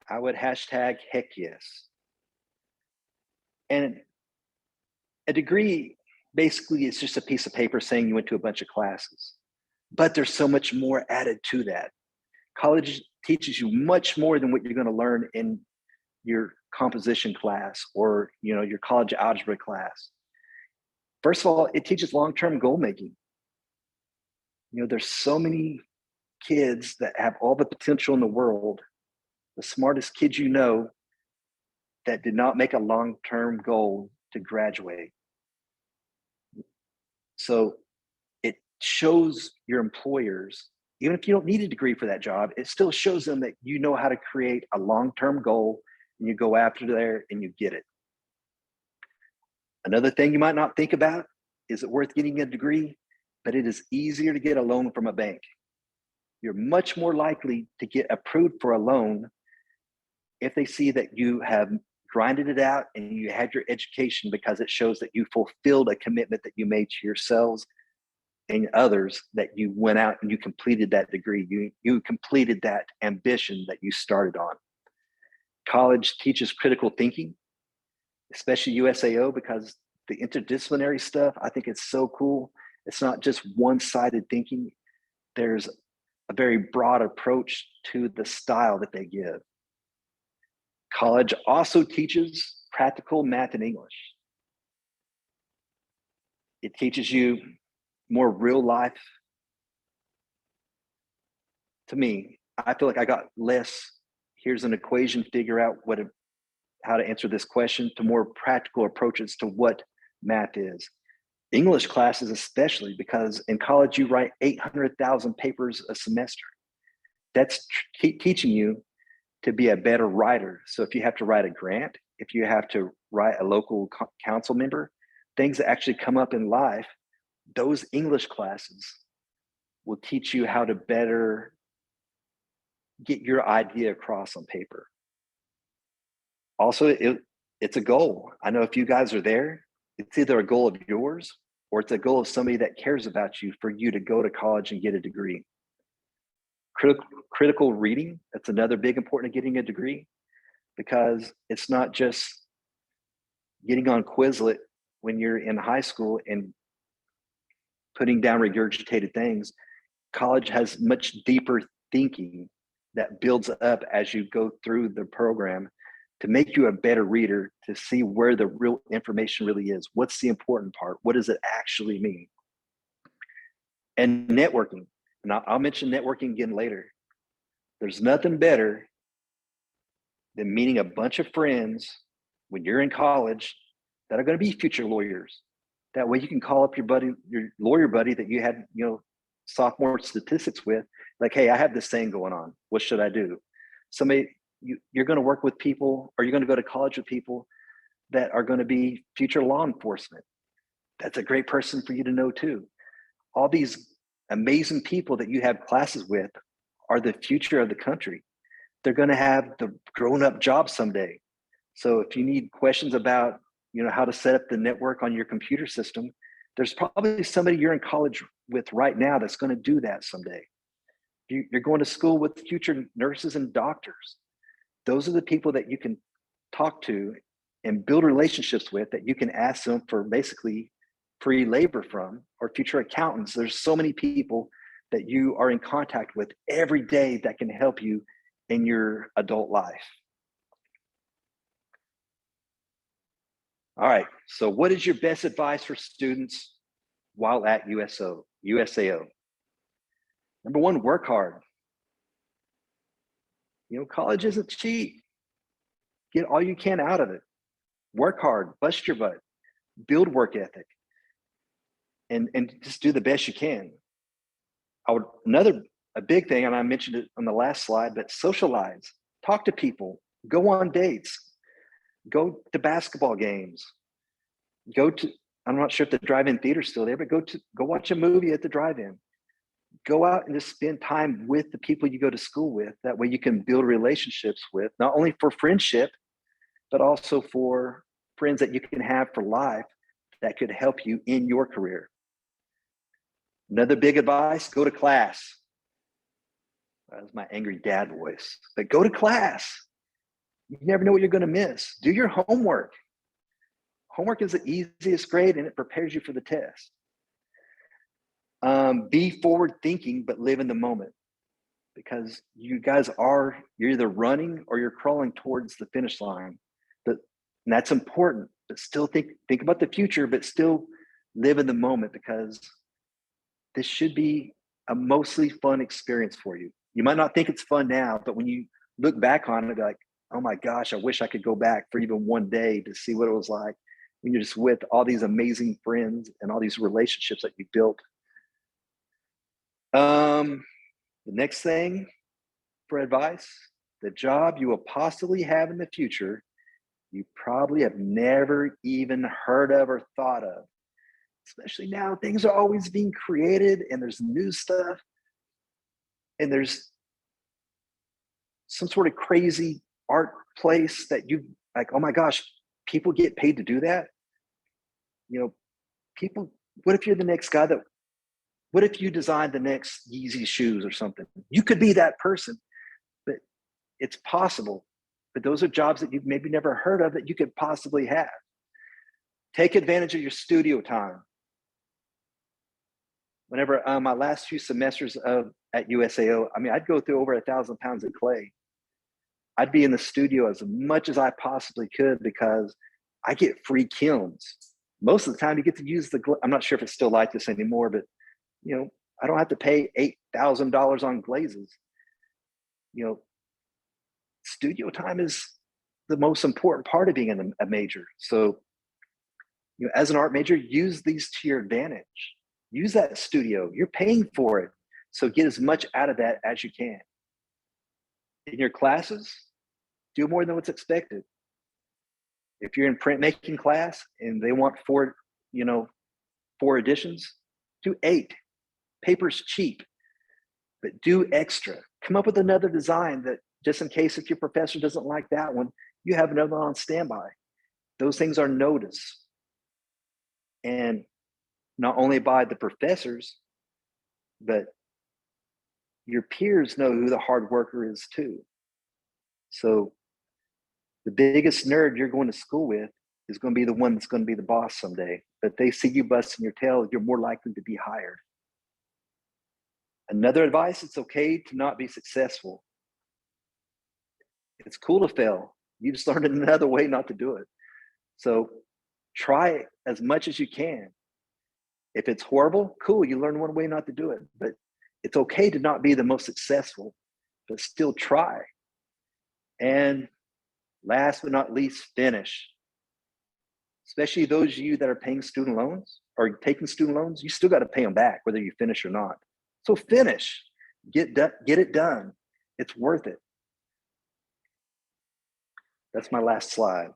I would hashtag heck yes. And a degree basically is just a piece of paper saying you went to a bunch of classes, but there's so much more added to that. College teaches you much more than what you're going to learn in your composition class or your college algebra class. First of all, it teaches long-term goal making. There's so many kids that have all the potential in the world, the smartest kids that did not make a long-term goal to graduate. So it shows your employers, even if you don't need a degree for that job, it still shows them that you know how to create a long-term goal, and you go after there and you get it. Another thing you might not think about, is it worth getting a degree? But it is easier to get a loan from a bank. You're much more likely to get approved for a loan if they see that you have grinded it out and you had your education, because it shows that you fulfilled a commitment that you made to yourselves and others, that you went out and you completed that degree. You completed that ambition that you started on. College teaches critical thinking, especially USAO, because the interdisciplinary stuff, I think it's so cool. It's not just one-sided thinking. There's a very broad approach to the style that they give. College also teaches practical math and English. It teaches you more real life. To me, I feel like I got less, here's an equation, figure out how to answer this question, to more practical approaches to what math is. English classes especially, because in college you write 800,000 papers a semester. That's teaching you to be a better writer. So if you have to write a grant, if you have to write a local council member, things that actually come up in life, those English classes will teach you how to better get your idea across on paper. Also, it's a goal. I know if you guys are there, it's either a goal of yours or it's a goal of somebody that cares about you for you to go to college and get a degree. Critical reading, that's another big important of getting a degree, because it's not just getting on Quizlet when you're in high school and putting down regurgitated things. College has much deeper thinking that builds up as you go through the program to make you a better reader, to see where the real information really is. What's the important part? What does it actually mean? And networking. And I'll mention networking again later. There's nothing better than meeting a bunch of friends when you're in college that are going to be future lawyers. That way you can call up your lawyer buddy that you had, sophomore statistics with, like, hey, I have this thing going on. What should I do? You're going to work with people, or you're going to go to college with people that are going to be future law enforcement. That's a great person for you to know too. All these amazing people that you have classes with are the future of the country. They're going to have the grown-up job someday. So if you need questions about, how to set up the network on your computer system, there's probably somebody you're in college with right now that's going to do that someday. You're going to school with future nurses and doctors. Those are the people that you can talk to and build relationships with, that you can ask them for basically free labor from, or future accountants. There's so many people that you are in contact with every day that can help you in your adult life. All right, so what is your best advice for students while at USAO? Number one, work hard. College isn't cheap. Get all you can out of it. Work hard, bust your butt, build work ethic, and just do the best you can. A big thing, and I mentioned it on the last slide, but socialize, talk to people, go on dates, go to basketball games, I'm not sure if the drive-in theater's still there, but go watch a movie at the drive-in. Go out and just spend time with the people you go to school with. That way you can build relationships with, not only for friendship, but also for friends that you can have for life that could help you in your career. Another big advice, go to class. That was my angry dad voice, but go to class. You never know what you're going to miss. Do your homework. Homework is the easiest grade and it prepares you for the test. Be forward thinking, but live in the moment, because you guys you're either running or you're crawling towards the finish line. And that's important, but still think about the future, but still live in the moment, because this should be a mostly fun experience for you. You might not think it's fun now, but when you look back on it, like, oh my gosh, I wish I could go back for even one day to see what it was like when you're just with all these amazing friends and all these relationships that you built. The next thing for advice, the job you will possibly have in the future, you probably have never even heard of or thought of. Especially now, things are always being created and there's new stuff and there's some sort of crazy art place that you like, oh my gosh, people get paid to do that. People, what if you're the next guy what if you designed the next Yeezy shoes or something? You could be that person, but it's possible. But those are jobs that you've maybe never heard of that you could possibly have. Take advantage of your studio time. Whenever my last few semesters at USAO, I'd go through over 1,000 pounds of clay. I'd be in the studio as much as I possibly could because I get free kilns. Most of the time you get to use I'm not sure if it's still like this anymore, but I don't have to pay $8,000 on glazes. Studio time is the most important part of being a major. So, as an art major, use these to your advantage. Use that studio. You're paying for it. So get as much out of that as you can. In your classes, do more than what's expected. If you're in printmaking class and they want 4 editions, do 8. Paper's cheap, but do extra. Come up with another design that, just in case if your professor doesn't like that one, you have another one on standby. Those things are noticed. And not only by the professors, but your peers know who the hard worker is too. So the biggest nerd you're going to school with is going to be the one that's going to be the boss someday. But they see you busting your tail, you're more likely to be hired. Another advice, it's okay to not be successful. It's cool to fail. You just learned another way not to do it. So try as much as you can. If it's horrible, cool, you learn one way not to do it. But it's okay to not be the most successful, but still try. And last but not least, finish. Especially those of you that are paying student loans or taking student loans, you still got to pay them back whether you finish or not. So finish, get it done. It's worth it. That's my last slide.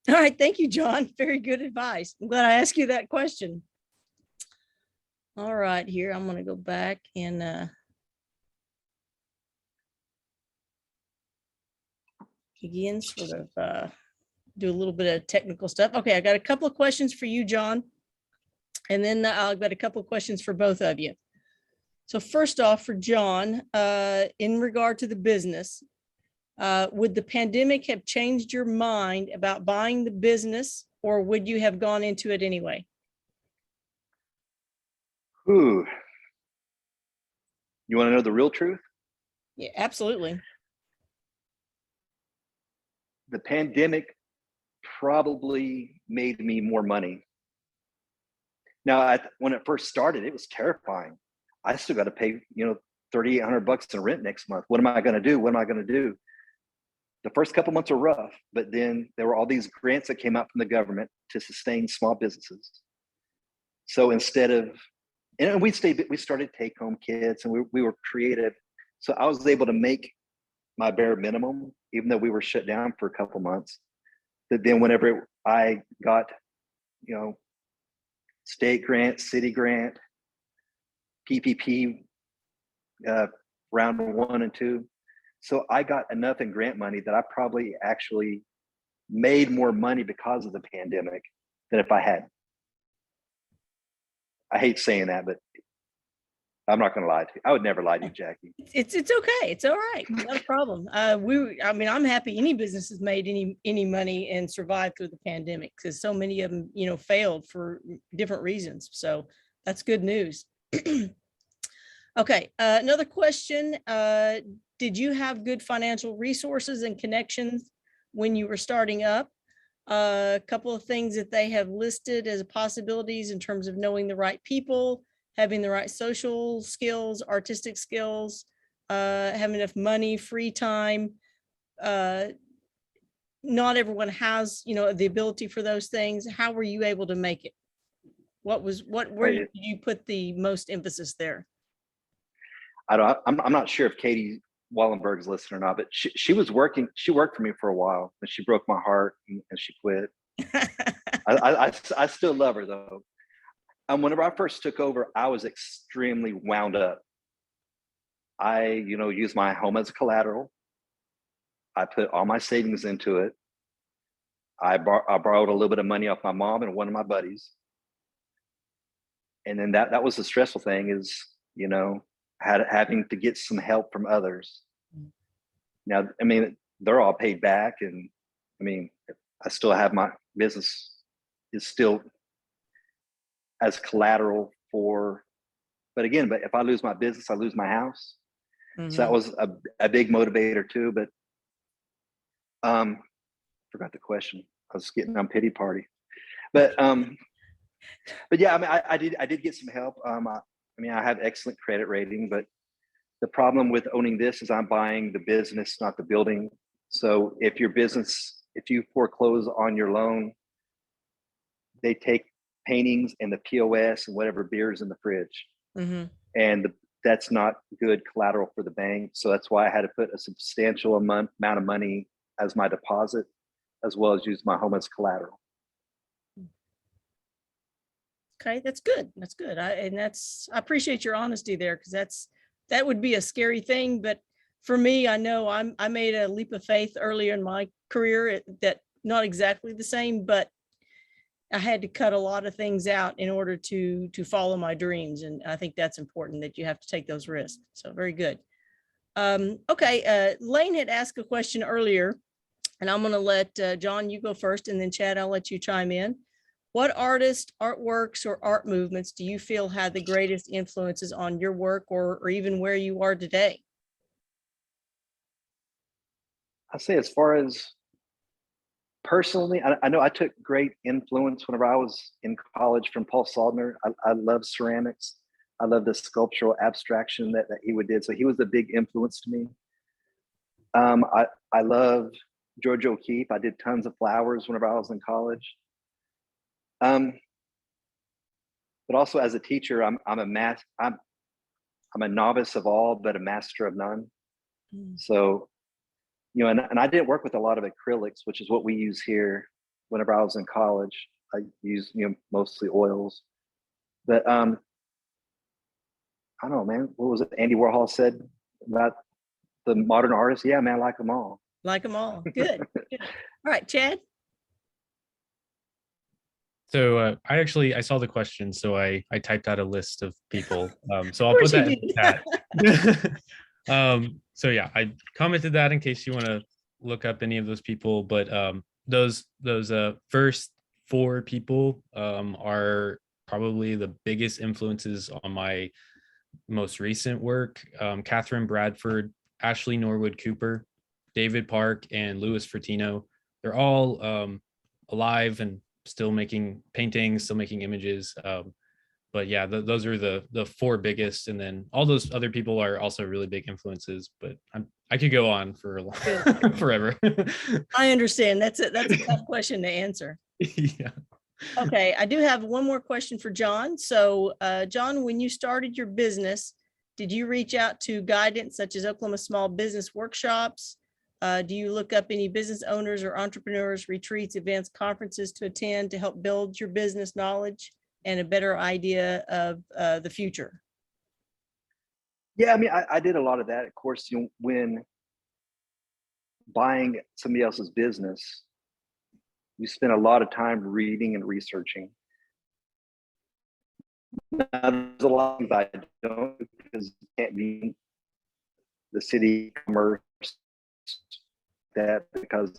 All right, thank you, John. Very good advice. I'm glad I asked you that question. All right, here, I'm going to go back and again, sort of do a little bit of technical stuff. Okay, I got a couple of questions for you, John, and then I've got a couple of questions for both of you. So first off, for John, in regard to the business, would the pandemic have changed your mind about buying the business, or would you have gone into it anyway? Ooh. You want to know the real truth? Yeah, absolutely. The pandemic probably made me more money. Now, when it first started, it was terrifying. I still got to pay, you know, $3,800 in rent next month. What am I going to do? What am I going to do? The first couple months were rough, but then there were all these grants that came out from the government to sustain small businesses. So instead of, and we started take-home kits, and we were creative. So I was able to make my bare minimum, even though we were shut down for a couple months. But then whenever I got, you know, state grant, city grant, PPP, round 1 and 2. So I got enough in grant money that I probably actually made more money because of the pandemic than if I hadn't. I hate saying that, but I'm not going to lie to you. I would never lie to you, Jackie. It's okay. It's all right. Not a problem. I mean, I'm happy any business has made any money and survived through the pandemic, because so many of them, you know, failed for different reasons. So that's good news. Okay. Another question. Did you have good financial resources and connections when you were starting up? A couple of things that they have listed as possibilities in terms of knowing the right people, having the right social skills, artistic skills, having enough money, free time. Not everyone has, you know, the ability for those things. How were you able to make it? Where did you put the most emphasis there? I'm not sure if Katie Wallenberg's listening or not, but she was working. She worked for me for a while, and she broke my heart, and she quit. I still love her though. Whenever I first took over, I was extremely wound up. I, you know, used my home as collateral. I put all my savings into it. I borrowed a little bit of money off my mom and one of my buddies. And then that was the stressful thing, is, you know, having to get some help from others. Now, I mean, they're all paid back, and I mean, I still have my business is still as collateral for, but if I lose my business, I lose my house. Mm-hmm. So that was a big motivator too. But forgot the question. I was getting on pity party, but yeah, I mean, I did get some help. I mean, I have excellent credit rating, but the problem with owning this is I'm buying the business, not the building. So if you foreclose on your loan, they take paintings and the POS and whatever beers in the fridge. Mm-hmm. And that's not good collateral for the bank. So that's why I had to put a substantial amount of money as my deposit, as well as use my home as collateral. Okay, that's good. That's good. I appreciate your honesty there, because that would be a scary thing. But for me, I know I made a leap of faith earlier in my career that not exactly the same, but I had to cut a lot of things out in order to follow my dreams. And I think that's important, that you have to take those risks. So very good. Okay, Lane had asked a question earlier, and I'm going to let John, you go first, and then Chad, I'll let you chime in. What artists, artworks, or art movements do you feel had the greatest influences on your work, or even where you are today? I say, as far as personally, I know I took great influence whenever I was in college from Paul Soldner. I love ceramics. I love the sculptural abstraction that he did. So he was a big influence to me. I love George O'Keeffe. I did tons of flowers whenever I was in college. But also as a teacher, I'm a novice of all, but a master of none. So, you know, and I didn't work with a lot of acrylics, which is what we use here. Whenever I was in college, I used, you know, mostly oils. But I don't know, man. What was it Andy Warhol said about the modern artists? Yeah, man, I like them all. Like them all. Good. Good. All right, Chad. So I saw the question, so I typed out a list of people. So I'll put that in the chat. So yeah, I commented that in case you want to look up any of those people. But those first 4 people are probably the biggest influences on my most recent work. Catherine Bradford, Ashley Norwood Cooper, David Park, and Louis Fertino. They're all alive and still making paintings, still making images. but yeah, those are the four biggest, and then all those other people are also really big influences. But I could go on for forever. I understand. That's a tough question to answer. Yeah. Okay, I do have one more question for John. So, John, when you started your business, did you reach out to guidance such as Oklahoma Small Business Workshops? Do you look up any business owners or entrepreneurs, retreats, events, conferences to attend to help build your business knowledge and a better idea of the future? Yeah, I mean, I did a lot of that. Of course, you know, when buying somebody else's business, you spend a lot of time reading and researching. Now, there's a lot of things I don't, because it can't be the city commerce that, because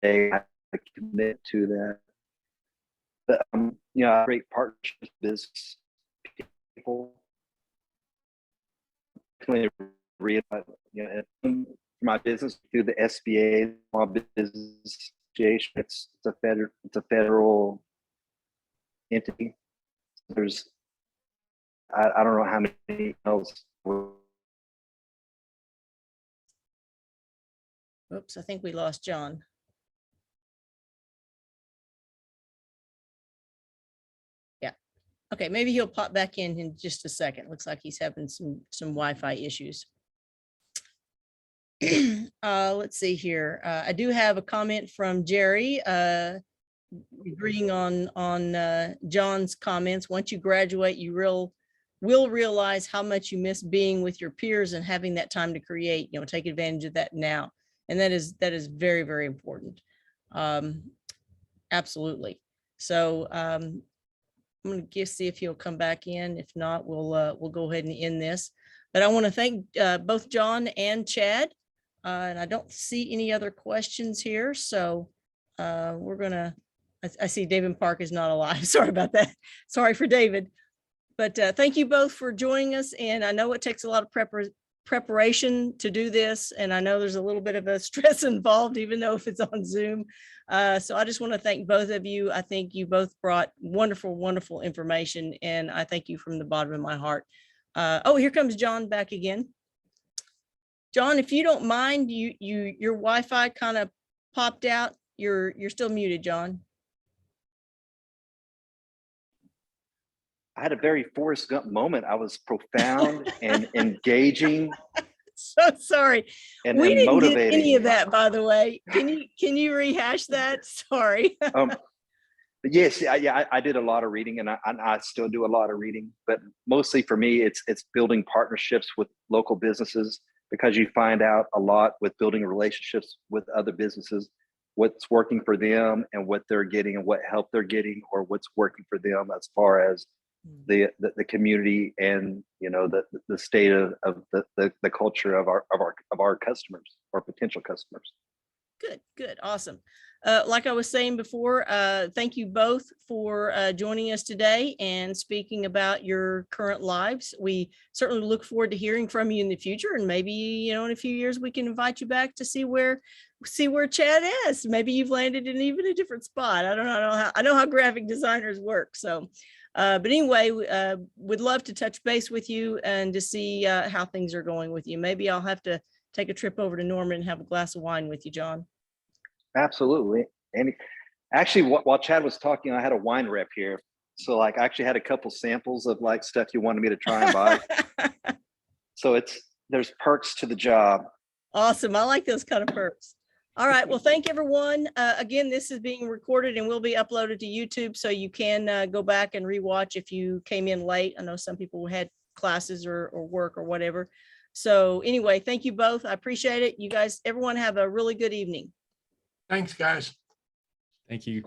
they have to commit to that. But you know, great partnerships with business people. Realize, you know, my business through the SBA, Small Business Association. It's a federal entity. There's I don't know how many else. Oops, I think we lost John. Yeah. Okay, maybe he'll pop back in just a second. Looks like he's having some Wi-Fi issues. Let's see here. I do have a comment from Jerry agreeing on John's comments. Once you graduate, you will realize how much you miss being with your peers and having that time to create. You know, take advantage of that now. And that is very, very important. Absolutely. So I'm going to see if he'll come back in. If not, we'll go ahead and end this. But I want to thank both John and Chad. And I don't see any other questions here. So we're going to, I see David Park is not alive. Sorry about that. Sorry for David. But thank you both for joining us. And I know it takes a lot of preparation to do this. And I know there's a little bit of a stress involved, even though if it's on Zoom. So I just want to thank both of you. I think you both brought wonderful, wonderful information. And I thank you from the bottom of my heart. Oh, here comes John back again. John, if you don't mind, your Wi-Fi kind of popped out. You're still muted, John. I had a very Forrest Gump moment. I was profound and engaging. So sorry. And we didn't motivating. get any of that, by the way. Can you rehash that? Sorry. But yes, yeah, I did a lot of reading, and I still do a lot of reading. But mostly for me, it's building partnerships with local businesses, because you find out a lot with building relationships with other businesses, what's working for them and what they're getting and what help they're getting, or what's working for them as far as the community and, you know, the state of the culture of our customers or potential customers. Good. Awesome. Like I was saying before, thank you both for joining us today and speaking about your current lives. We certainly look forward to hearing from you in the future, and maybe, you know, in a few years we can invite you back to see where Chad is. Maybe you've landed in even a different spot. I don't know. I know how graphic designers work. So, but anyway, would love to touch base with you and to see how things are going with you. Maybe I'll have to take a trip over to Norman and have a glass of wine with you, John. Absolutely. And actually, while Chad was talking, I had a wine rep here. So like, I actually had a couple samples of like stuff you wanted me to try and buy. So there's perks to the job. Awesome. I like those kind of perks. All right. Well, thank everyone. Again, this is being recorded and will be uploaded to YouTube, so you can go back and rewatch if you came in late. I know some people had classes or work or whatever. So anyway, thank you both. I appreciate it. You guys, everyone have a really good evening. Thanks, guys. Thank you.